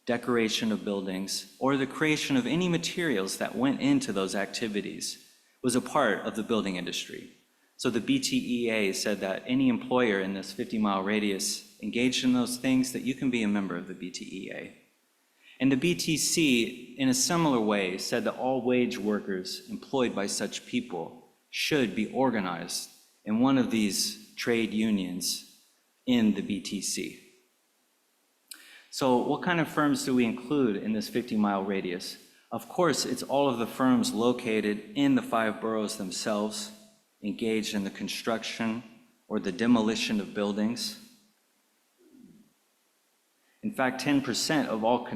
decoration of buildings, or the creation of any materials that went into those activities was a part of the building industry. So the BTEA said that any employer in this 50-mile radius engaged in those things, that you can be a member of the BTEA. And the BTC, in a similar way, said that all wage workers employed by such people should be organized in one of these trade unions in the BTC. So what kind of firms do we include in this 50-mile radius? Of course, it's all of the firms located in the 5 boroughs themselves, engaged in the construction or the demolition of buildings. In fact, 10% of all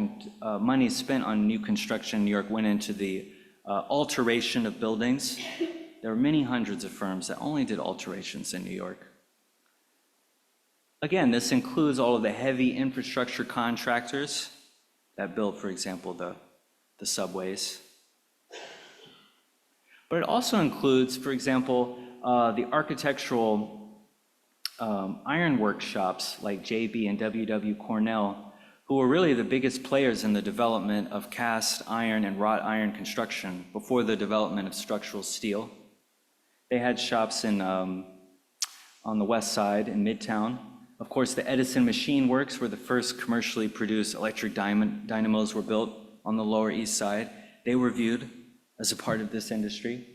money spent on new construction in New York went into the alteration of buildings, there were many hundreds of firms that only did alterations in New York. Again, this includes all of the heavy infrastructure contractors that built, for example, the subways. But it also includes, for example, the architectural ironwork shops like JB and WW Cornell, who were really the biggest players in the development of cast iron and wrought iron construction before the development of structural steel. They had shops on the west side in Midtown. Of course, the Edison Machine Works, where the first commercially produced electric dynamos were built on the Lower East Side. They were viewed as a part of this industry.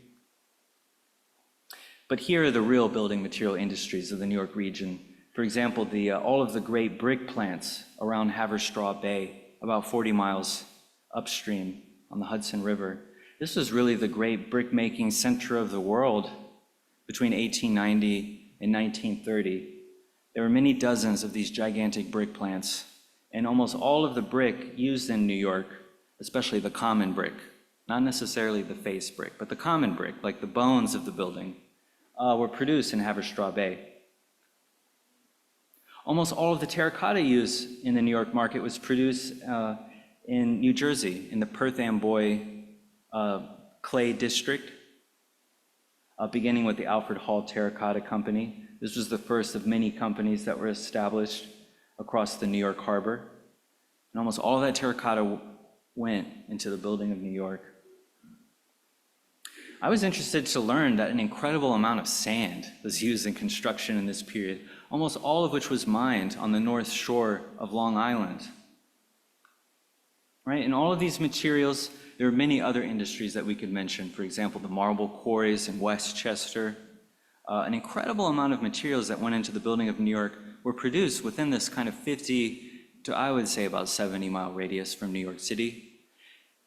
But here are the real building material industries of the New York region. For example, all of the great brick plants around Haverstraw Bay, about 40 miles upstream on the Hudson River. This was really the great brick-making center of the world between 1890 and 1930. There were many dozens of these gigantic brick plants, and almost all of the brick used in New York, especially the common brick, not necessarily the face brick, but the common brick, like the bones of the building, were produced in Haverstraw Bay. Almost all of the terracotta used in the New York market was produced in New Jersey, in the Perth Amboy clay district, beginning with the Alfred Hall Terracotta Company. This was the first of many companies that were established across the New York harbor. And almost all of that terracotta went into the building of New York. I was interested to learn that an incredible amount of sand was used in construction in this period, almost all of which was mined on the north shore of Long Island. Right? And all of these materials, there are many other industries that we could mention. For example, the marble quarries in Westchester. An incredible amount of materials that went into the building of New York were produced within this kind of 50 to, I would say, about 70-mile radius from New York City.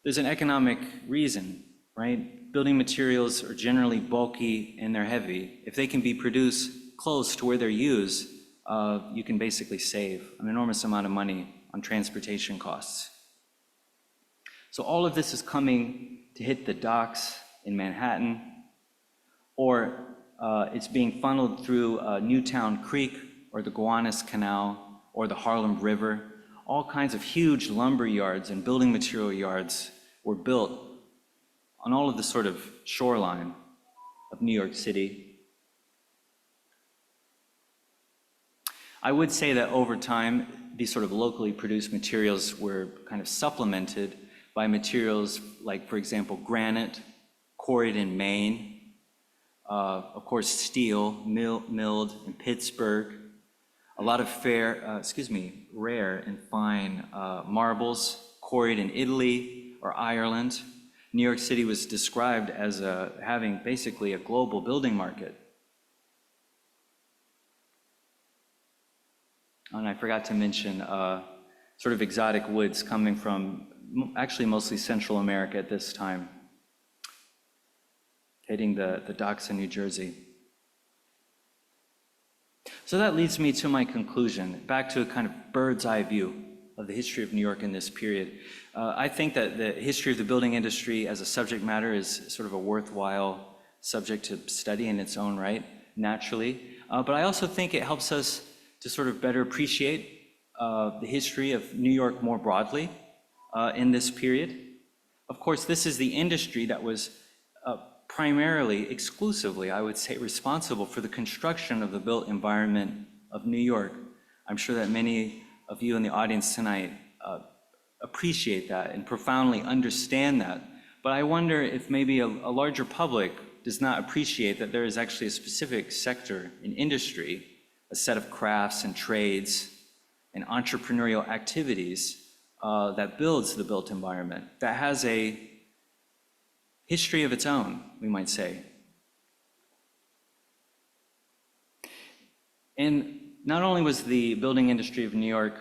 There's an economic reason, right? Building materials are generally bulky and they're heavy. If they can be produced close to where they're used, you can basically save an enormous amount of money on transportation costs. So all of this is coming to hit the docks in Manhattan, or it's being funneled through Newtown Creek or the Gowanus Canal or the Harlem River. All kinds of huge lumber yards and building material yards were built on all of the sort of shoreline of New York City. I would say that over time, these sort of locally produced materials were kind of supplemented by materials like, for example, granite, quarried in Maine, of course, steel, milled in Pittsburgh, a lot of rare and fine marbles quarried in Italy or Ireland. New York City was described as having basically a global building market. And I forgot to mention sort of exotic woods coming from actually mostly Central America at this time, hitting the docks in New Jersey. So that leads me to my conclusion, back to a kind of bird's eye view of the history of New York in this period. I think that the history of the building industry as a subject matter is sort of a worthwhile subject to study in its own right, naturally. But I also think it helps us to sort of better appreciate the history of New York more broadly in this period. Of course, this is the industry that was primarily, exclusively, I would say, responsible for the construction of the built environment of New York. I'm sure that many of you in the audience tonight appreciate that and profoundly understand that. But I wonder if maybe a larger public does not appreciate that there is actually a specific sector in industry, a set of crafts and trades and entrepreneurial activities that builds the built environment, that has a history of its own, we might say. And not only was the building industry of New York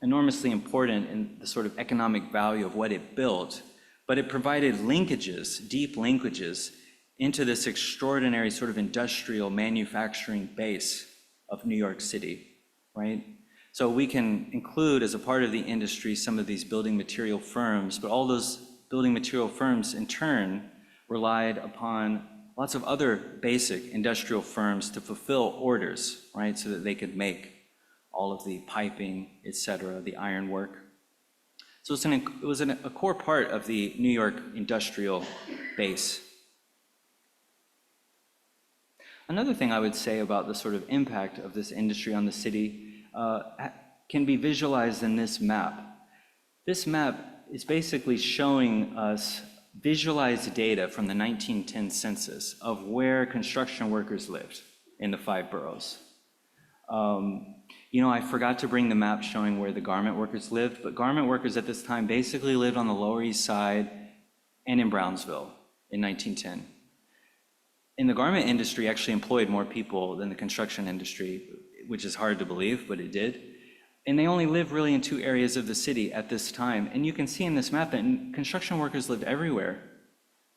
enormously important in the sort of economic value of what it built, but it provided linkages, deep linkages, into this extraordinary sort of industrial manufacturing base of New York City, right? So we can include as a part of the industry some of these building material firms, but all those building material firms in turn relied upon lots of other basic industrial firms to fulfill orders, right, so that they could make all of the piping, et cetera, the ironwork. So it was a core part of the New York industrial base. Another thing I would say about the sort of impact of this industry on the city can be visualized in this map. This map is basically showing us visualized data from the 1910 census of where construction workers lived in the 5 boroughs. I forgot to bring the map showing where the garment workers lived, but garment workers at this time basically lived on the Lower East Side and in Brownsville in 1910. And the garment industry actually employed more people than the construction industry, which is hard to believe, but it did. And they only lived really in 2 areas of the city at this time. And you can see in this map that construction workers lived everywhere,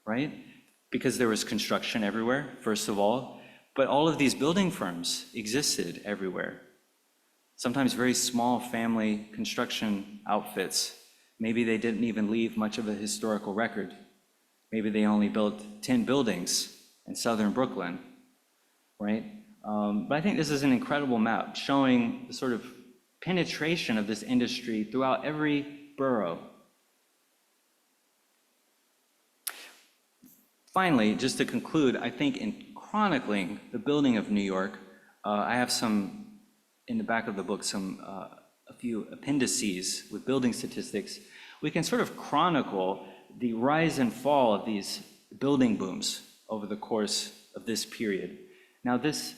right? Because there was construction everywhere, first of all, but all of these building firms existed everywhere. Sometimes very small family construction outfits. Maybe they didn't even leave much of a historical record. Maybe they only built 10 buildings in southern Brooklyn, right? But I think this is an incredible map showing the sort of penetration of this industry throughout every borough. Finally, just to conclude, I think in chronicling the building of New York, I have some, in the back of the book, a few appendices with building statistics. We can sort of chronicle the rise and fall of these building booms over the course of this period. Now, this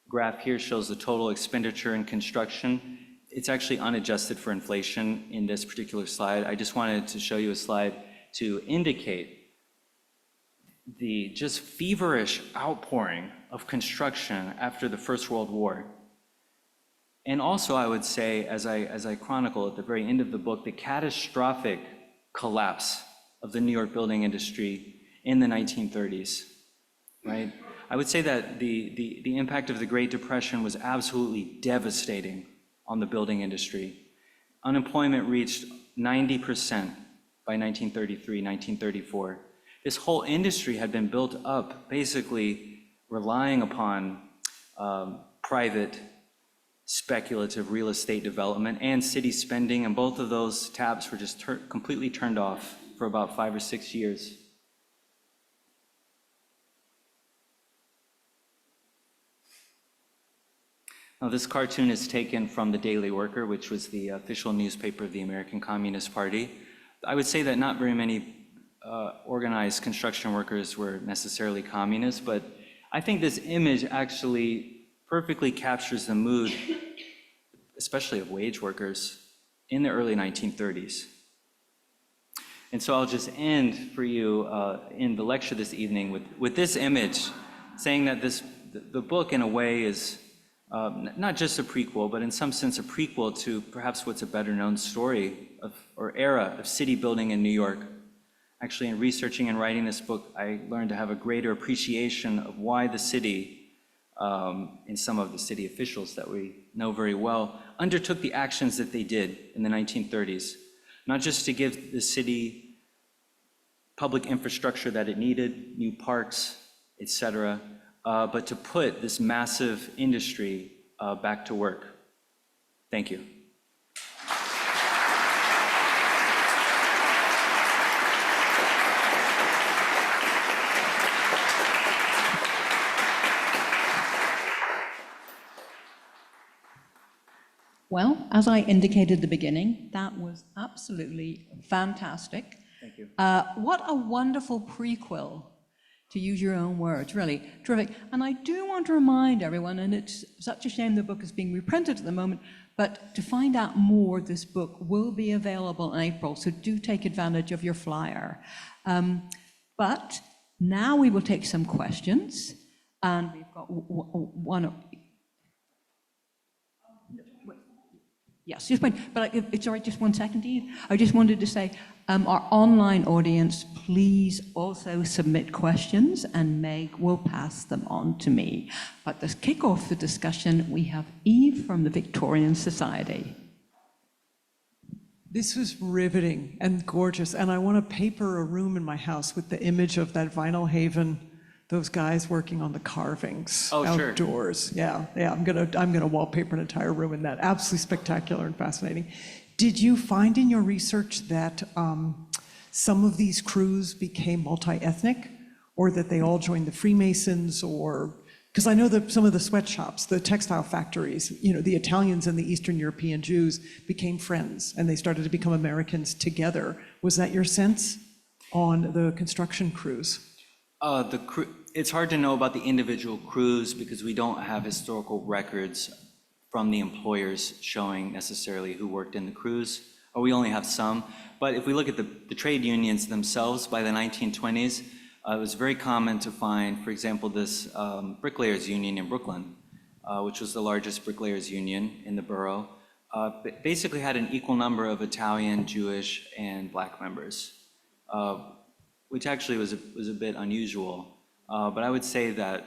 graph here shows the total expenditure in construction. It's actually unadjusted for inflation in this particular slide. I just wanted to show you a slide to indicate the just feverish outpouring of construction after the First World War. And also, I would say, as I chronicle at the very end of the book, the catastrophic collapse of the New York building industry in the 1930s, right? I would say that the impact of the Great Depression was absolutely devastating on the building industry. Unemployment reached 90% by 1933, 1934. This whole industry had been built up basically relying upon private speculative real estate development and city spending, and both of those taps were just completely turned off for about 5 or 6 years. Now, this cartoon is taken from the Daily Worker, which was the official newspaper of the American Communist Party. I would say that not very many organized construction workers were necessarily communists, but I think this image actually perfectly captures the mood, especially of wage workers, in the early 1930s. And so I'll just end for you in the lecture this evening with this image, saying that the book in a way is not just a prequel, but in some sense a prequel to perhaps what's a better known story or era of city building in New York. Actually, in researching and writing this book, I learned to have a greater appreciation of why the city, and some of the city officials that we know very well, undertook the actions that they did in the 1930s, not just to give the city public infrastructure that it needed, new parks, et cetera, but to put this massive industry back to work. Thank you. Well, as I indicated at the beginning, that was absolutely fantastic. Thank you. What a wonderful prequel, to use your own words, really terrific. And I do want to remind everyone, and it's such a shame the book is being reprinted at the moment, but to find out more, this book will be available in April, so do take advantage of your flyer. But now we will take some questions, and we've got one. Yes, just one, but it's all right, just 1 second, Eve. I just wanted to say, our online audience, please also submit questions, and Meg will pass them on to me. But to kick off the discussion, we have Eve from the Victorian Society. This was riveting and gorgeous, and I want to paper a room in my house with the image of that Vinyl Haven, those guys working on the carvings outdoors. Yeah, I'm gonna wallpaper an entire room in that. Absolutely spectacular and fascinating. Did you find in your research that some of these crews became multi-ethnic, or that they all joined the Freemasons, or because I know that some of the sweatshops, the textile factories, the Italians and the Eastern European Jews became friends and they started to become Americans together. Was that your sense on the construction crews? It's hard to know about the individual crews because we don't have historical records from the employers showing necessarily who worked in the crews, or we only have some. But if we look at the trade unions themselves, by the 1920s, it was very common to find, for example, this bricklayers union in Brooklyn, which was the largest bricklayers union in the borough, basically had an equal number of Italian, Jewish, and Black members, which actually was a bit unusual. But I would say that it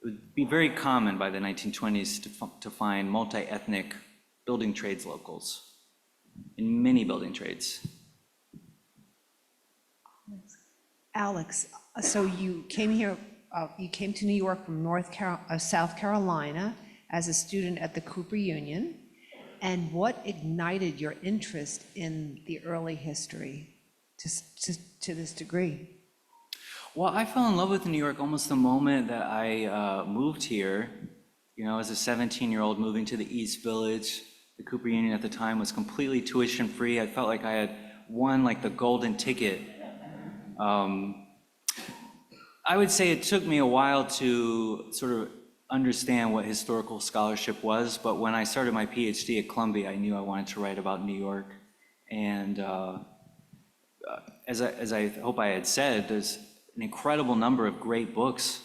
would be very common by the 1920s to find multi-ethnic building trades locals in many building trades. Alex, so you came here, you came to New York from South Carolina as a student at the Cooper Union. And what ignited your interest in the early history to this degree? Well, I fell in love with New York almost the moment that I moved here. As a 17-year-old moving to the East Village, the Cooper Union at the time was completely tuition free. I felt like I had won like the golden ticket. I would say it took me a while to sort of understand what historical scholarship was, but when I started my PhD at Columbia, I knew I wanted to write about New York. And as I hope I had said, there's an incredible number of great books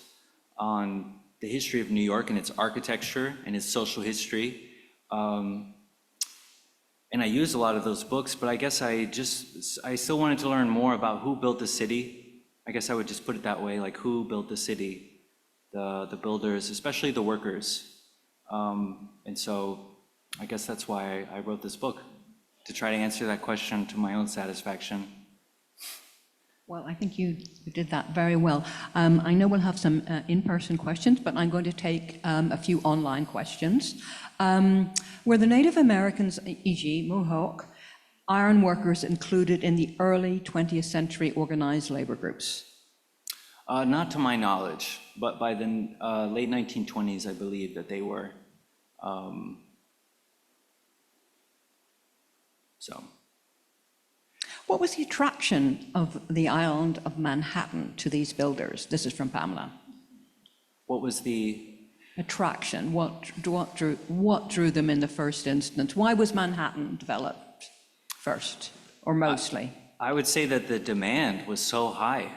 on the history of New York and its architecture and its social history. And I used a lot of those books, but I guess I still wanted to learn more about who built the city. I guess I would just put it that way, like who built the city, the builders, especially the workers. And so I guess that's why I wrote this book, to try to answer that question to my own satisfaction. Well, I think you did that very well. I know we'll have some in-person questions, but I'm going to take a few online questions. Were the Native Americans, e.g. Mohawk, iron workers included in the early 20th century organized labor groups? Not to my knowledge, but by the late 1920s, I believe that they were. What was the attraction of the island of Manhattan to these builders? This is from Pamela. What was the attraction? What drew them in the first instance? Why was Manhattan developed first, or mostly? I would say that the demand was so high.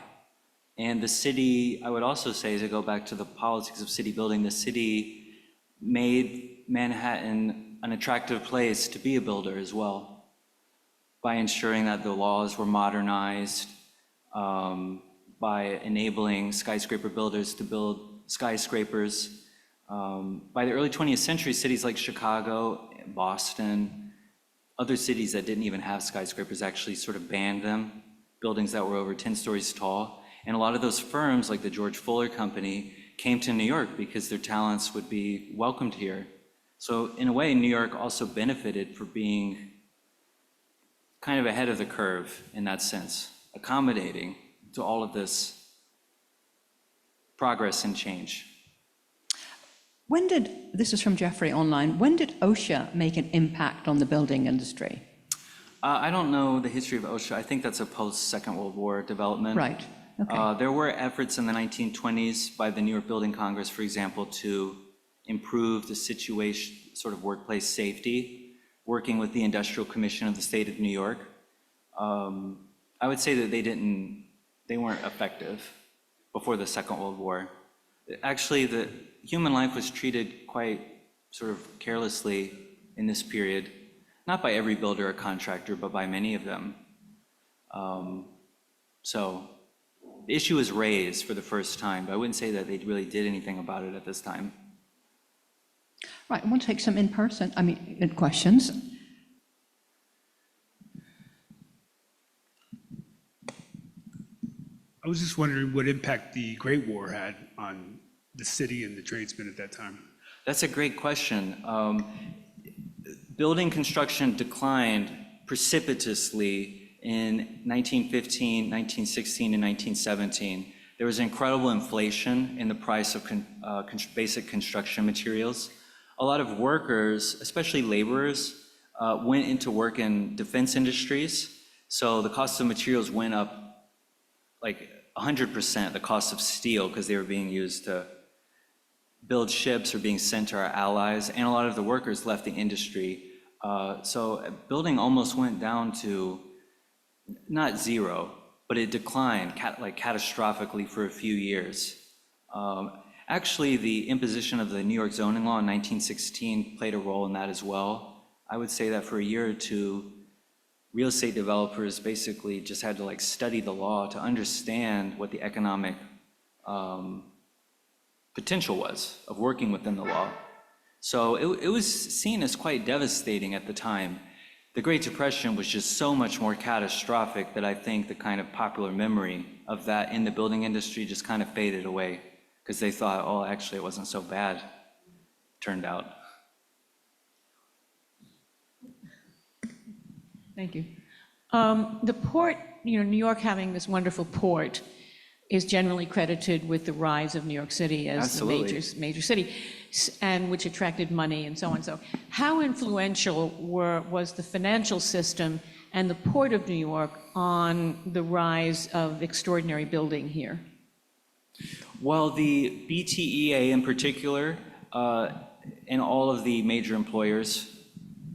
And the city, I would also say, to go back to the politics of city building, the city made Manhattan an attractive place to be a builder as well, by ensuring that the laws were modernized, by enabling skyscraper builders to build skyscrapers. By the early 20th century, cities like Chicago, Boston, other cities that didn't even have skyscrapers actually sort of banned them, buildings that were over 10 stories tall. And a lot of those firms, like the George Fuller Company, came to New York because their talents would be welcomed here. So in a way, New York also benefited for being kind of ahead of the curve in that sense, accommodating to all of this progress and change. This is from Jeffrey online, when did OSHA make an impact on the building industry? I don't know the history of OSHA. I think that's a post-Second World War development. Right, okay. There were efforts in the 1920s by the New York Building Congress, for example, to improve the situation, sort of workplace safety, working with the Industrial Commission of the State of New York. I would say that they weren't effective before the Second World War. Actually, the human life was treated quite sort of carelessly in this period, not by every builder or contractor, but by many of them. So the issue was raised for the first time, but I wouldn't say that they really did anything about it at this time. Right, I want to take some in questions. I was just wondering what impact the Great War had on the city and the tradesmen at that time. That's a great question. Building construction declined precipitously in 1915, 1916, and 1917. There was incredible inflation in the price of basic construction materials. A lot of workers, especially laborers, went into work in defense industries. So the cost of materials went up like 100%, the cost of steel, because they were being used to build ships or being sent to our allies, and a lot of the workers left the industry. So building almost went down to not zero, but it declined like catastrophically for a few years. Actually, the imposition of the New York zoning law in 1916 played a role in that as well. I would say that for a year or two, real estate developers basically just had to like study the law to understand what the economic potential was of working within the law. So it was seen as quite devastating at the time. The Great Depression was just so much more catastrophic that I think the kind of popular memory of that in the building industry just kind of faded away, because they thought, oh, actually it wasn't so bad, turned out. Thank you. The port, New York having this wonderful port is generally credited with the rise of New York City as Absolutely. the major city, and which attracted money and so on. So how influential was the financial system and the Port of New York on the rise of extraordinary building here? Well, the BTEA in particular, and all of the major employers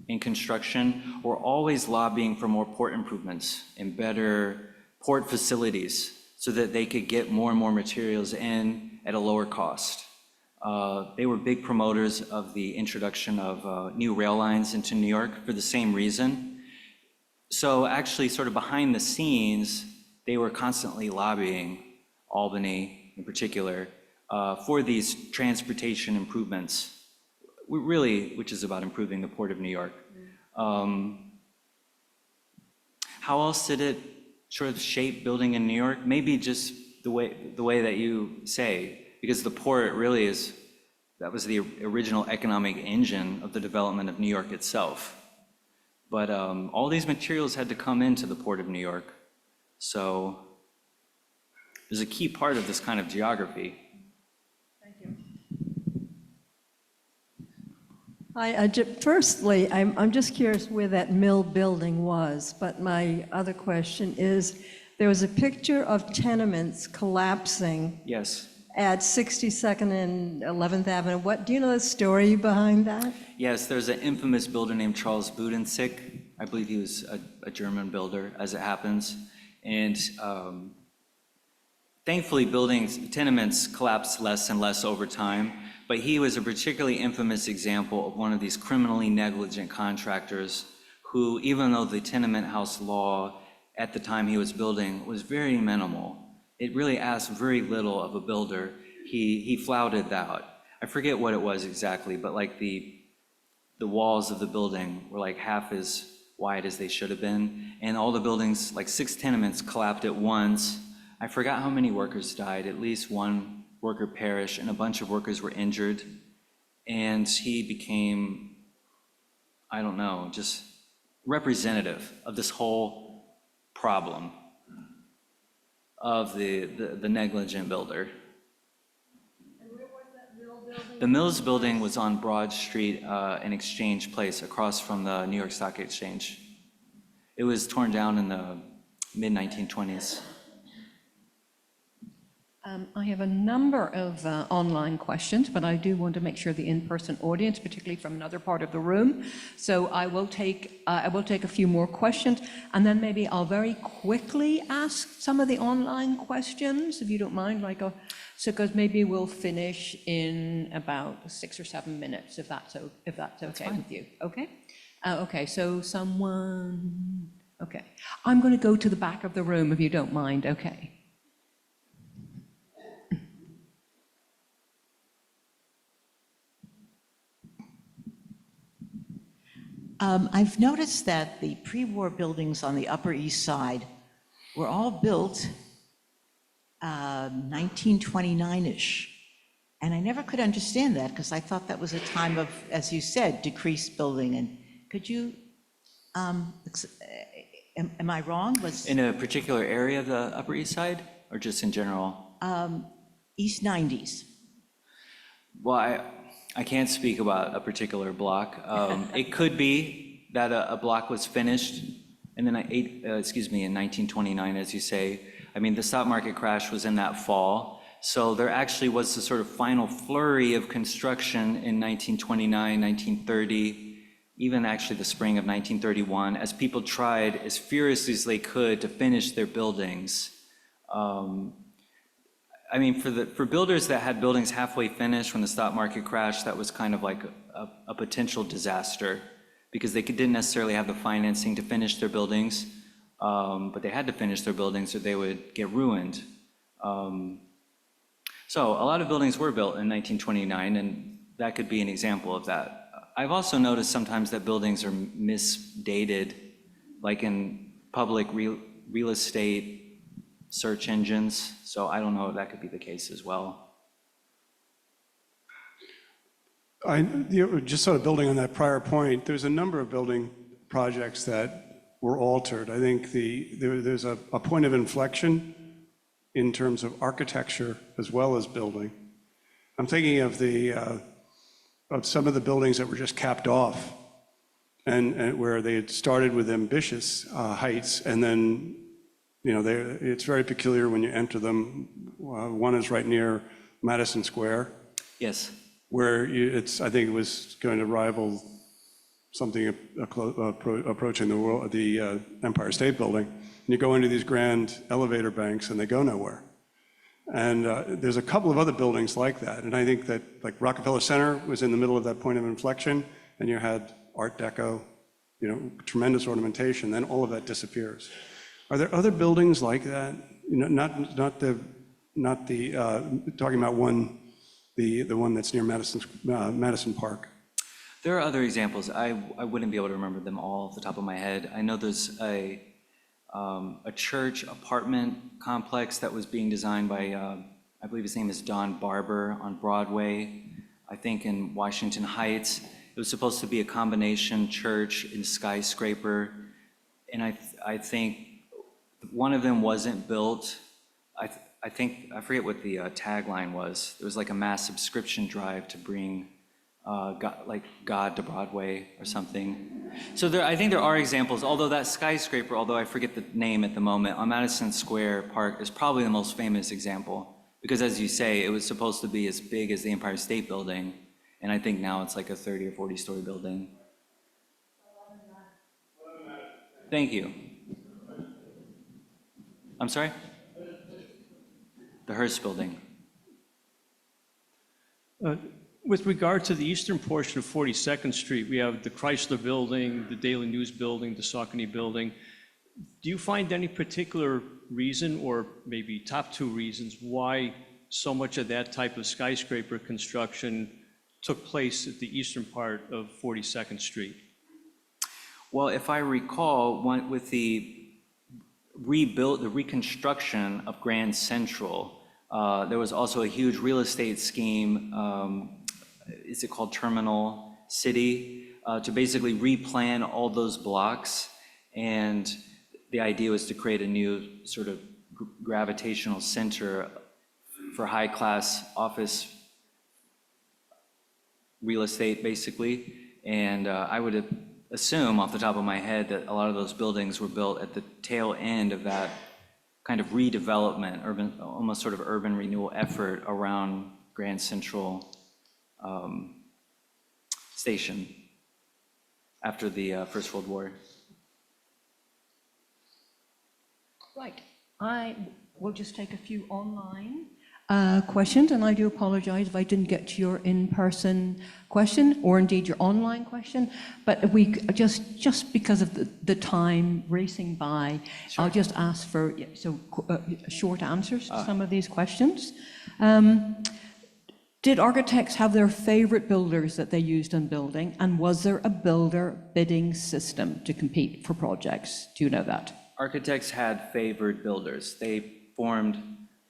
in construction were always lobbying for more port improvements and better port facilities so that they could get more and more materials in at a lower cost. They were big promoters of the introduction of new rail lines into New York for the same reason. So actually, sort of behind the scenes, they were constantly lobbying Albany in particular for these transportation improvements, which is about improving the Port of New York. How else did it sort of shape building in New York? Maybe just the way that you say, because the port really that was the original economic engine of the development of New York itself. But all these materials had to come into the Port of New York. So there's a key part of this kind of geography. Firstly, I'm just curious where that mill building was, but my other question is, there was a picture of tenements collapsing Yes. at 62nd and 11th Avenue. Do you know the story behind that? Yes, there's an infamous builder named Charles Budensick. I believe he was a German builder, as it happens. And thankfully, tenements collapsed less and less over time. But he was a particularly infamous example of one of these criminally negligent contractors who, even though the tenement house law at the time he was building was very minimal, it really asked very little of a builder, he flouted that. I forget what it was exactly, but like the walls of the building were like half as wide as they should have been, and all the buildings, like 6 tenements, collapsed at once. I forgot how many workers died, at least one worker perished, and a bunch of workers were injured. And he became, I don't know, just representative of this whole problem of the negligent builder. And where was that mill building? The Mills building was on Broad Street in Exchange Place, across from the New York Stock Exchange. It was torn down in the mid-1920s. I have a number of online questions, but I do want to make sure the in-person audience, particularly from another part of the room. So I will take a few more questions, and then maybe I'll very quickly ask some of the online questions, if you don't mind, because maybe we'll finish in about 6 or 7 minutes, if that's okay with you. Okay? Okay, so someone, okay. I'm going to go to the back of the room, if you don't mind, okay? I've noticed that the pre-war buildings on the Upper East Side were all built 1929-ish. And I never could understand that because I thought that was a time of, as you said, decreased building. And could you, am I wrong? In a particular area of the Upper East Side, or just in general? East 90s. Well, I can't speak about a particular block. It could be that a block was finished in the, in 1929, as you say. I mean, the stock market crash was in that fall. So there actually was the sort of final flurry of construction in 1929, 1930, even actually the spring of 1931, as people tried as furiously as they could to finish their buildings. I mean, for builders that had buildings halfway finished when the stock market crashed, that was kind of like a potential disaster because they didn't necessarily have the financing to finish their buildings, but they had to finish their buildings or they would get ruined. So a lot of buildings were built in 1929, and that could be an example of that. I've also noticed sometimes that buildings are misdated, like in public real estate search engines. So I don't know if that could be the case as well. Just sort of building on that prior point, there's a number of building projects that were altered. I think there's a point of inflection in terms of architecture as well as building. I'm thinking of some of the buildings that were just capped off and where they had started with ambitious heights, and then it's very peculiar when you enter them. One is right near Madison Square. Yes. Where I think it was going to rival something approaching the Empire State Building. And you go into these grand elevator banks and they go nowhere. And there's a couple of other buildings like that. And I think that like Rockefeller Center was in the middle of that point of inflection, and you had Art Deco, tremendous ornamentation, then all of that disappears. Are there other buildings like that? Not the talking about the one that's near Madison Park. There are other examples. I wouldn't be able to remember them all off the top of my head. I know there's a church apartment complex that was being designed by, I believe his name is Don Barber on Broadway, I think in Washington Heights. It was supposed to be a combination church and skyscraper. And I think one of them wasn't built. I forget what the tagline was. There was like a mass subscription drive to bring God to Broadway or something. So I think there are examples, although that skyscraper, although I forget the name at the moment, on Madison Square Park is probably the most famous example. Because as you say, it was supposed to be as big as the Empire State Building. And I think now it's like a 30 or 40-story building. Thank you. I'm sorry? The Hearst Building. With regard to the eastern portion of 42nd Street, we have the Chrysler Building, the Daily News Building, the Saucony Building. Do you find any particular reason, or maybe top two reasons, why so much of that type of skyscraper construction took place at the eastern part of 42nd Street? Well, if I recall, with the reconstruction of Grand Central, there was also a huge real estate scheme, is it called Terminal City, to basically replan all those blocks. And the idea was to create a new sort of gravitational center for high-class office real estate, basically. And I would assume off the top of my head that a lot of those buildings were built at the tail end of that kind of redevelopment, almost sort of urban renewal effort around Grand Central Station after the First World War. Right, I will just take a few online questions, and I do apologize if I didn't get to your in-person question, or indeed your online question, but we just because of the time racing by, sure. I'll just ask for short answers to some of these questions. Did architects have their favorite builders that they used in building, and was there a builder bidding system to compete for projects? Do you know that? Architects had favored builders. They formed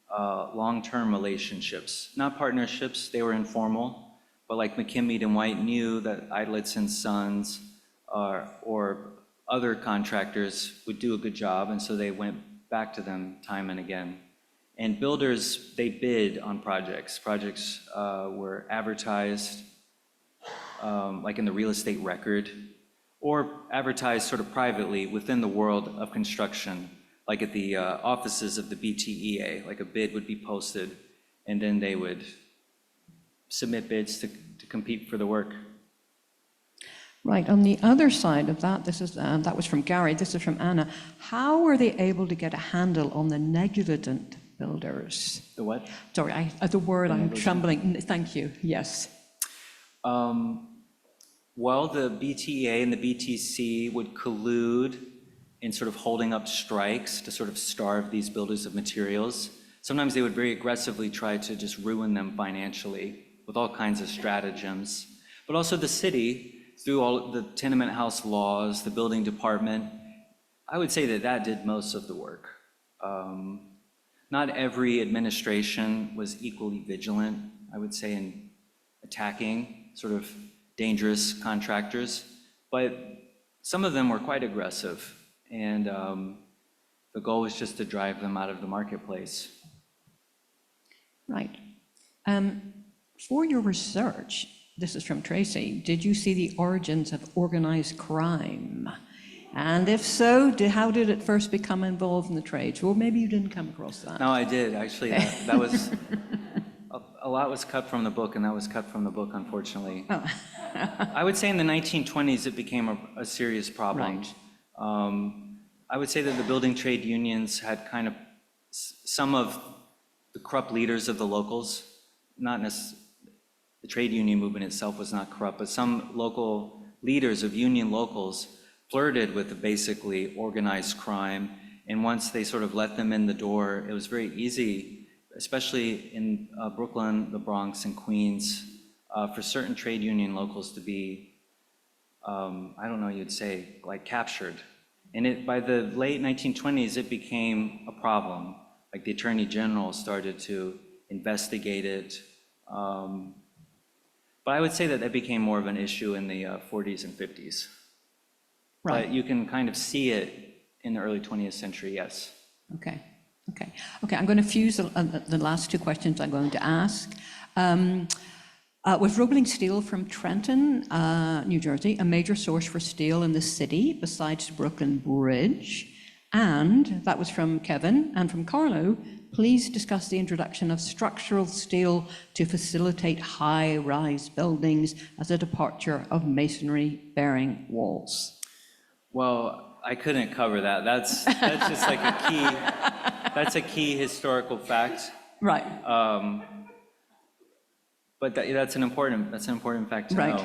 long-term relationships, not partnerships, they were informal, but like McKinley and White knew that Idlets and Sons or other contractors would do a good job, and so they went back to them time and again. And builders, they bid on projects. Projects were advertised, like in the real estate record, or advertised sort of privately within the world of construction, like at the offices of the BTEA, like a bid would be posted, and then they would submit bids to compete for the work. Right, on the other side of that, this is, that was from Gary, this is from Anna. How were they able to get a handle on the negligent builders? The what? Sorry, the word, I'm trembling. Thank you, yes. Well, the BTEA and the BTC would collude in sort of holding up strikes to sort of starve these builders of materials. Sometimes they would very aggressively try to just ruin them financially with all kinds of stratagems. But also the city, through all the tenement house laws, the building department, I would say that that did most of the work. Not every administration was equally vigilant, I would say, in attacking sort of dangerous contractors, but some of them were quite aggressive, and the goal was just to drive them out of the marketplace. Right. For your research, this is from Tracy, did you see the origins of organized crime? And if so, how did it first become involved in the trades? Well, maybe you didn't come across that. No, I did, actually. That was, a lot was cut from the book, and that was cut from the book, unfortunately. Oh. I would say in the 1920s, it became a serious problem. Right. I would say that the building trade unions had kind of some of the corrupt leaders of the locals, not necessarily, the trade union movement itself was not corrupt, but some local leaders of union locals flirted with basically organized crime. And once they sort of let them in the door, it was very easy, especially in Brooklyn, the Bronx, and Queens, for certain trade union locals to be, I don't know, you'd say, like captured. And by the late 1920s, it became a problem. Like the Attorney General started to investigate it. But I would say that became more of an issue in the 40s and 50s. Right. But you can kind of see it in the early 20th century, yes. Okay. I'm going to fuse the last two questions I'm going to ask. Was Roebling steel from Trenton, New Jersey, a major source for steel in the city besides Brooklyn Bridge? And that was from Kevin. And from Carlo, please discuss the introduction of structural steel to facilitate high-rise buildings as a departure of masonry-bearing walls. Well, I couldn't cover that. That's just like that's a key historical fact. Right. But that's an important fact to Right.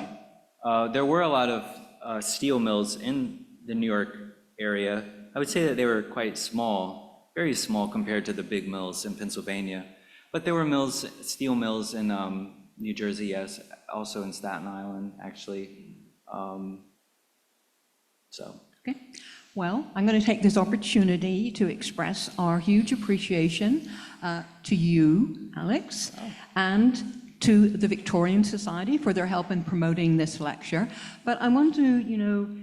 know. There were a lot of steel mills in the New York area. I would say that they were quite small, very small compared to the big mills in Pennsylvania. But there were steel mills in New Jersey, yes, also in Staten Island, actually. Okay. Well, I'm going to take this opportunity to express our huge appreciation to you, Alex, and to the Victorian Society for their help in promoting this lecture. But I want to,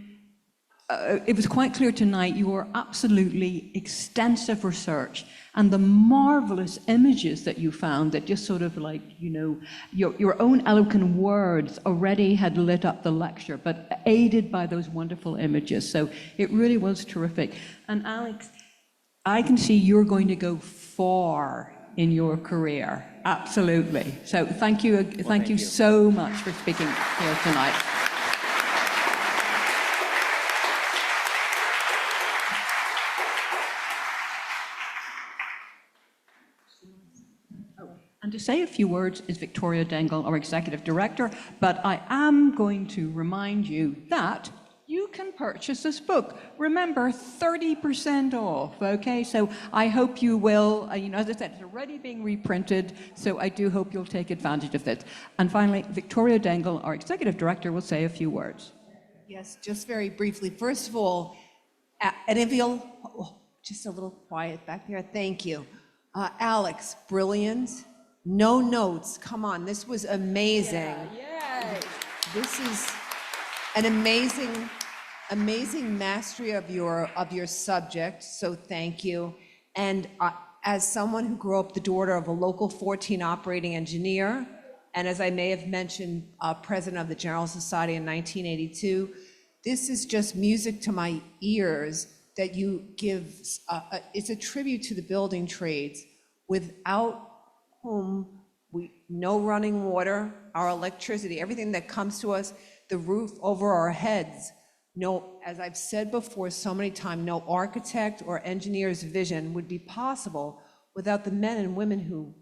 it was quite clear tonight you were absolutely extensive research and the marvelous images that you found that just sort of like, your own eloquent words already had lit up the lecture, but aided by those wonderful images. So it really was terrific. And Alex, I can see you're going to go far in your career. Absolutely. So thank you, thank you so much for speaking here tonight. And to say a few words is Victoria Dangle, our Executive Director, but I am going to remind you that you can purchase this book. Remember, 30% off, okay? So I hope you will, as I said, it's already being reprinted, so I do hope you'll take advantage of this. And finally, Victoria Dangle, our Executive Director, will say a few words. Yes, just very briefly. First of all, any of you, just a little quiet back there, thank you. Alex, brilliant. No notes. Come on, this was amazing. This is an amazing mastery of your subject. So thank you. And as someone who grew up the daughter of a local 14 operating engineer, and as I may have mentioned, president of the General Society in 1982, this is just music to my ears that you give. It's a tribute to the building trades, without whom no running water, our electricity, everything that comes to us, the roof over our heads. No, as I've said before so many times, no architect or engineer's vision would be possible without the men and women who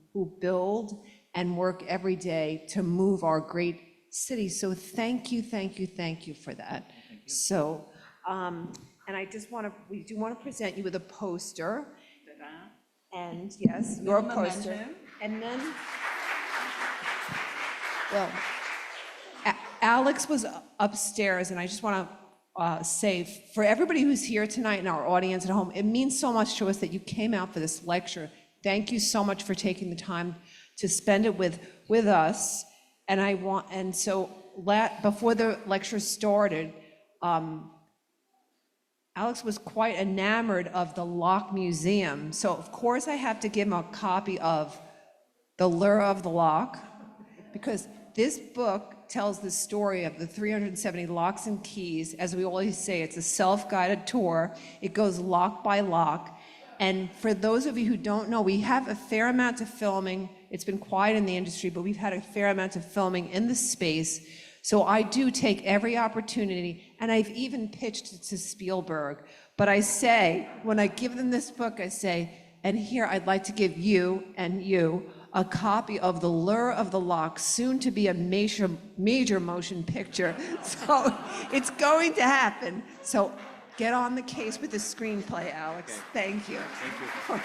build and work every day to move our great city. So thank you for that. So, and we do want to present you with a poster. And yes, your poster. And then, well, Alex was upstairs, and I just want to say, for everybody who's here tonight in our audience at home, it means so much to us that you came out for this lecture. Thank you so much for taking the time to spend it with us. And so before the lecture started, Alex was quite enamored of the Lock Museum. So of course I have to give him a copy of The Lure of the Lock, because this book tells the story of the 370 locks and keys. As we always say, it's a self-guided tour. It goes lock by lock. And for those of you who don't know, we have a fair amount of filming. It's been quiet in the industry, but we've had a fair amount of filming in the space. So I do take every opportunity, and I've even pitched it to Spielberg. But I say, when I give them this book, I say, and here I'd like to give you and you a copy of The Lure of the Lock, soon to be a major motion picture. So it's going to happen. So get on the case with the screenplay, Alex. Okay. Thank you. Thank you. Okay,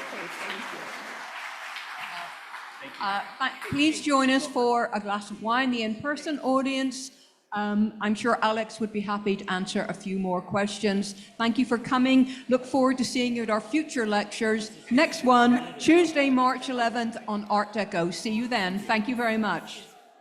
thank you. Please join us for a glass of wine, the in-person audience. I'm sure Alex would be happy to answer a few more questions. Thank you for coming. Look forward to seeing you at our future lectures. Next one, Tuesday, March 11th on Art Deco. See you then. Thank you very much.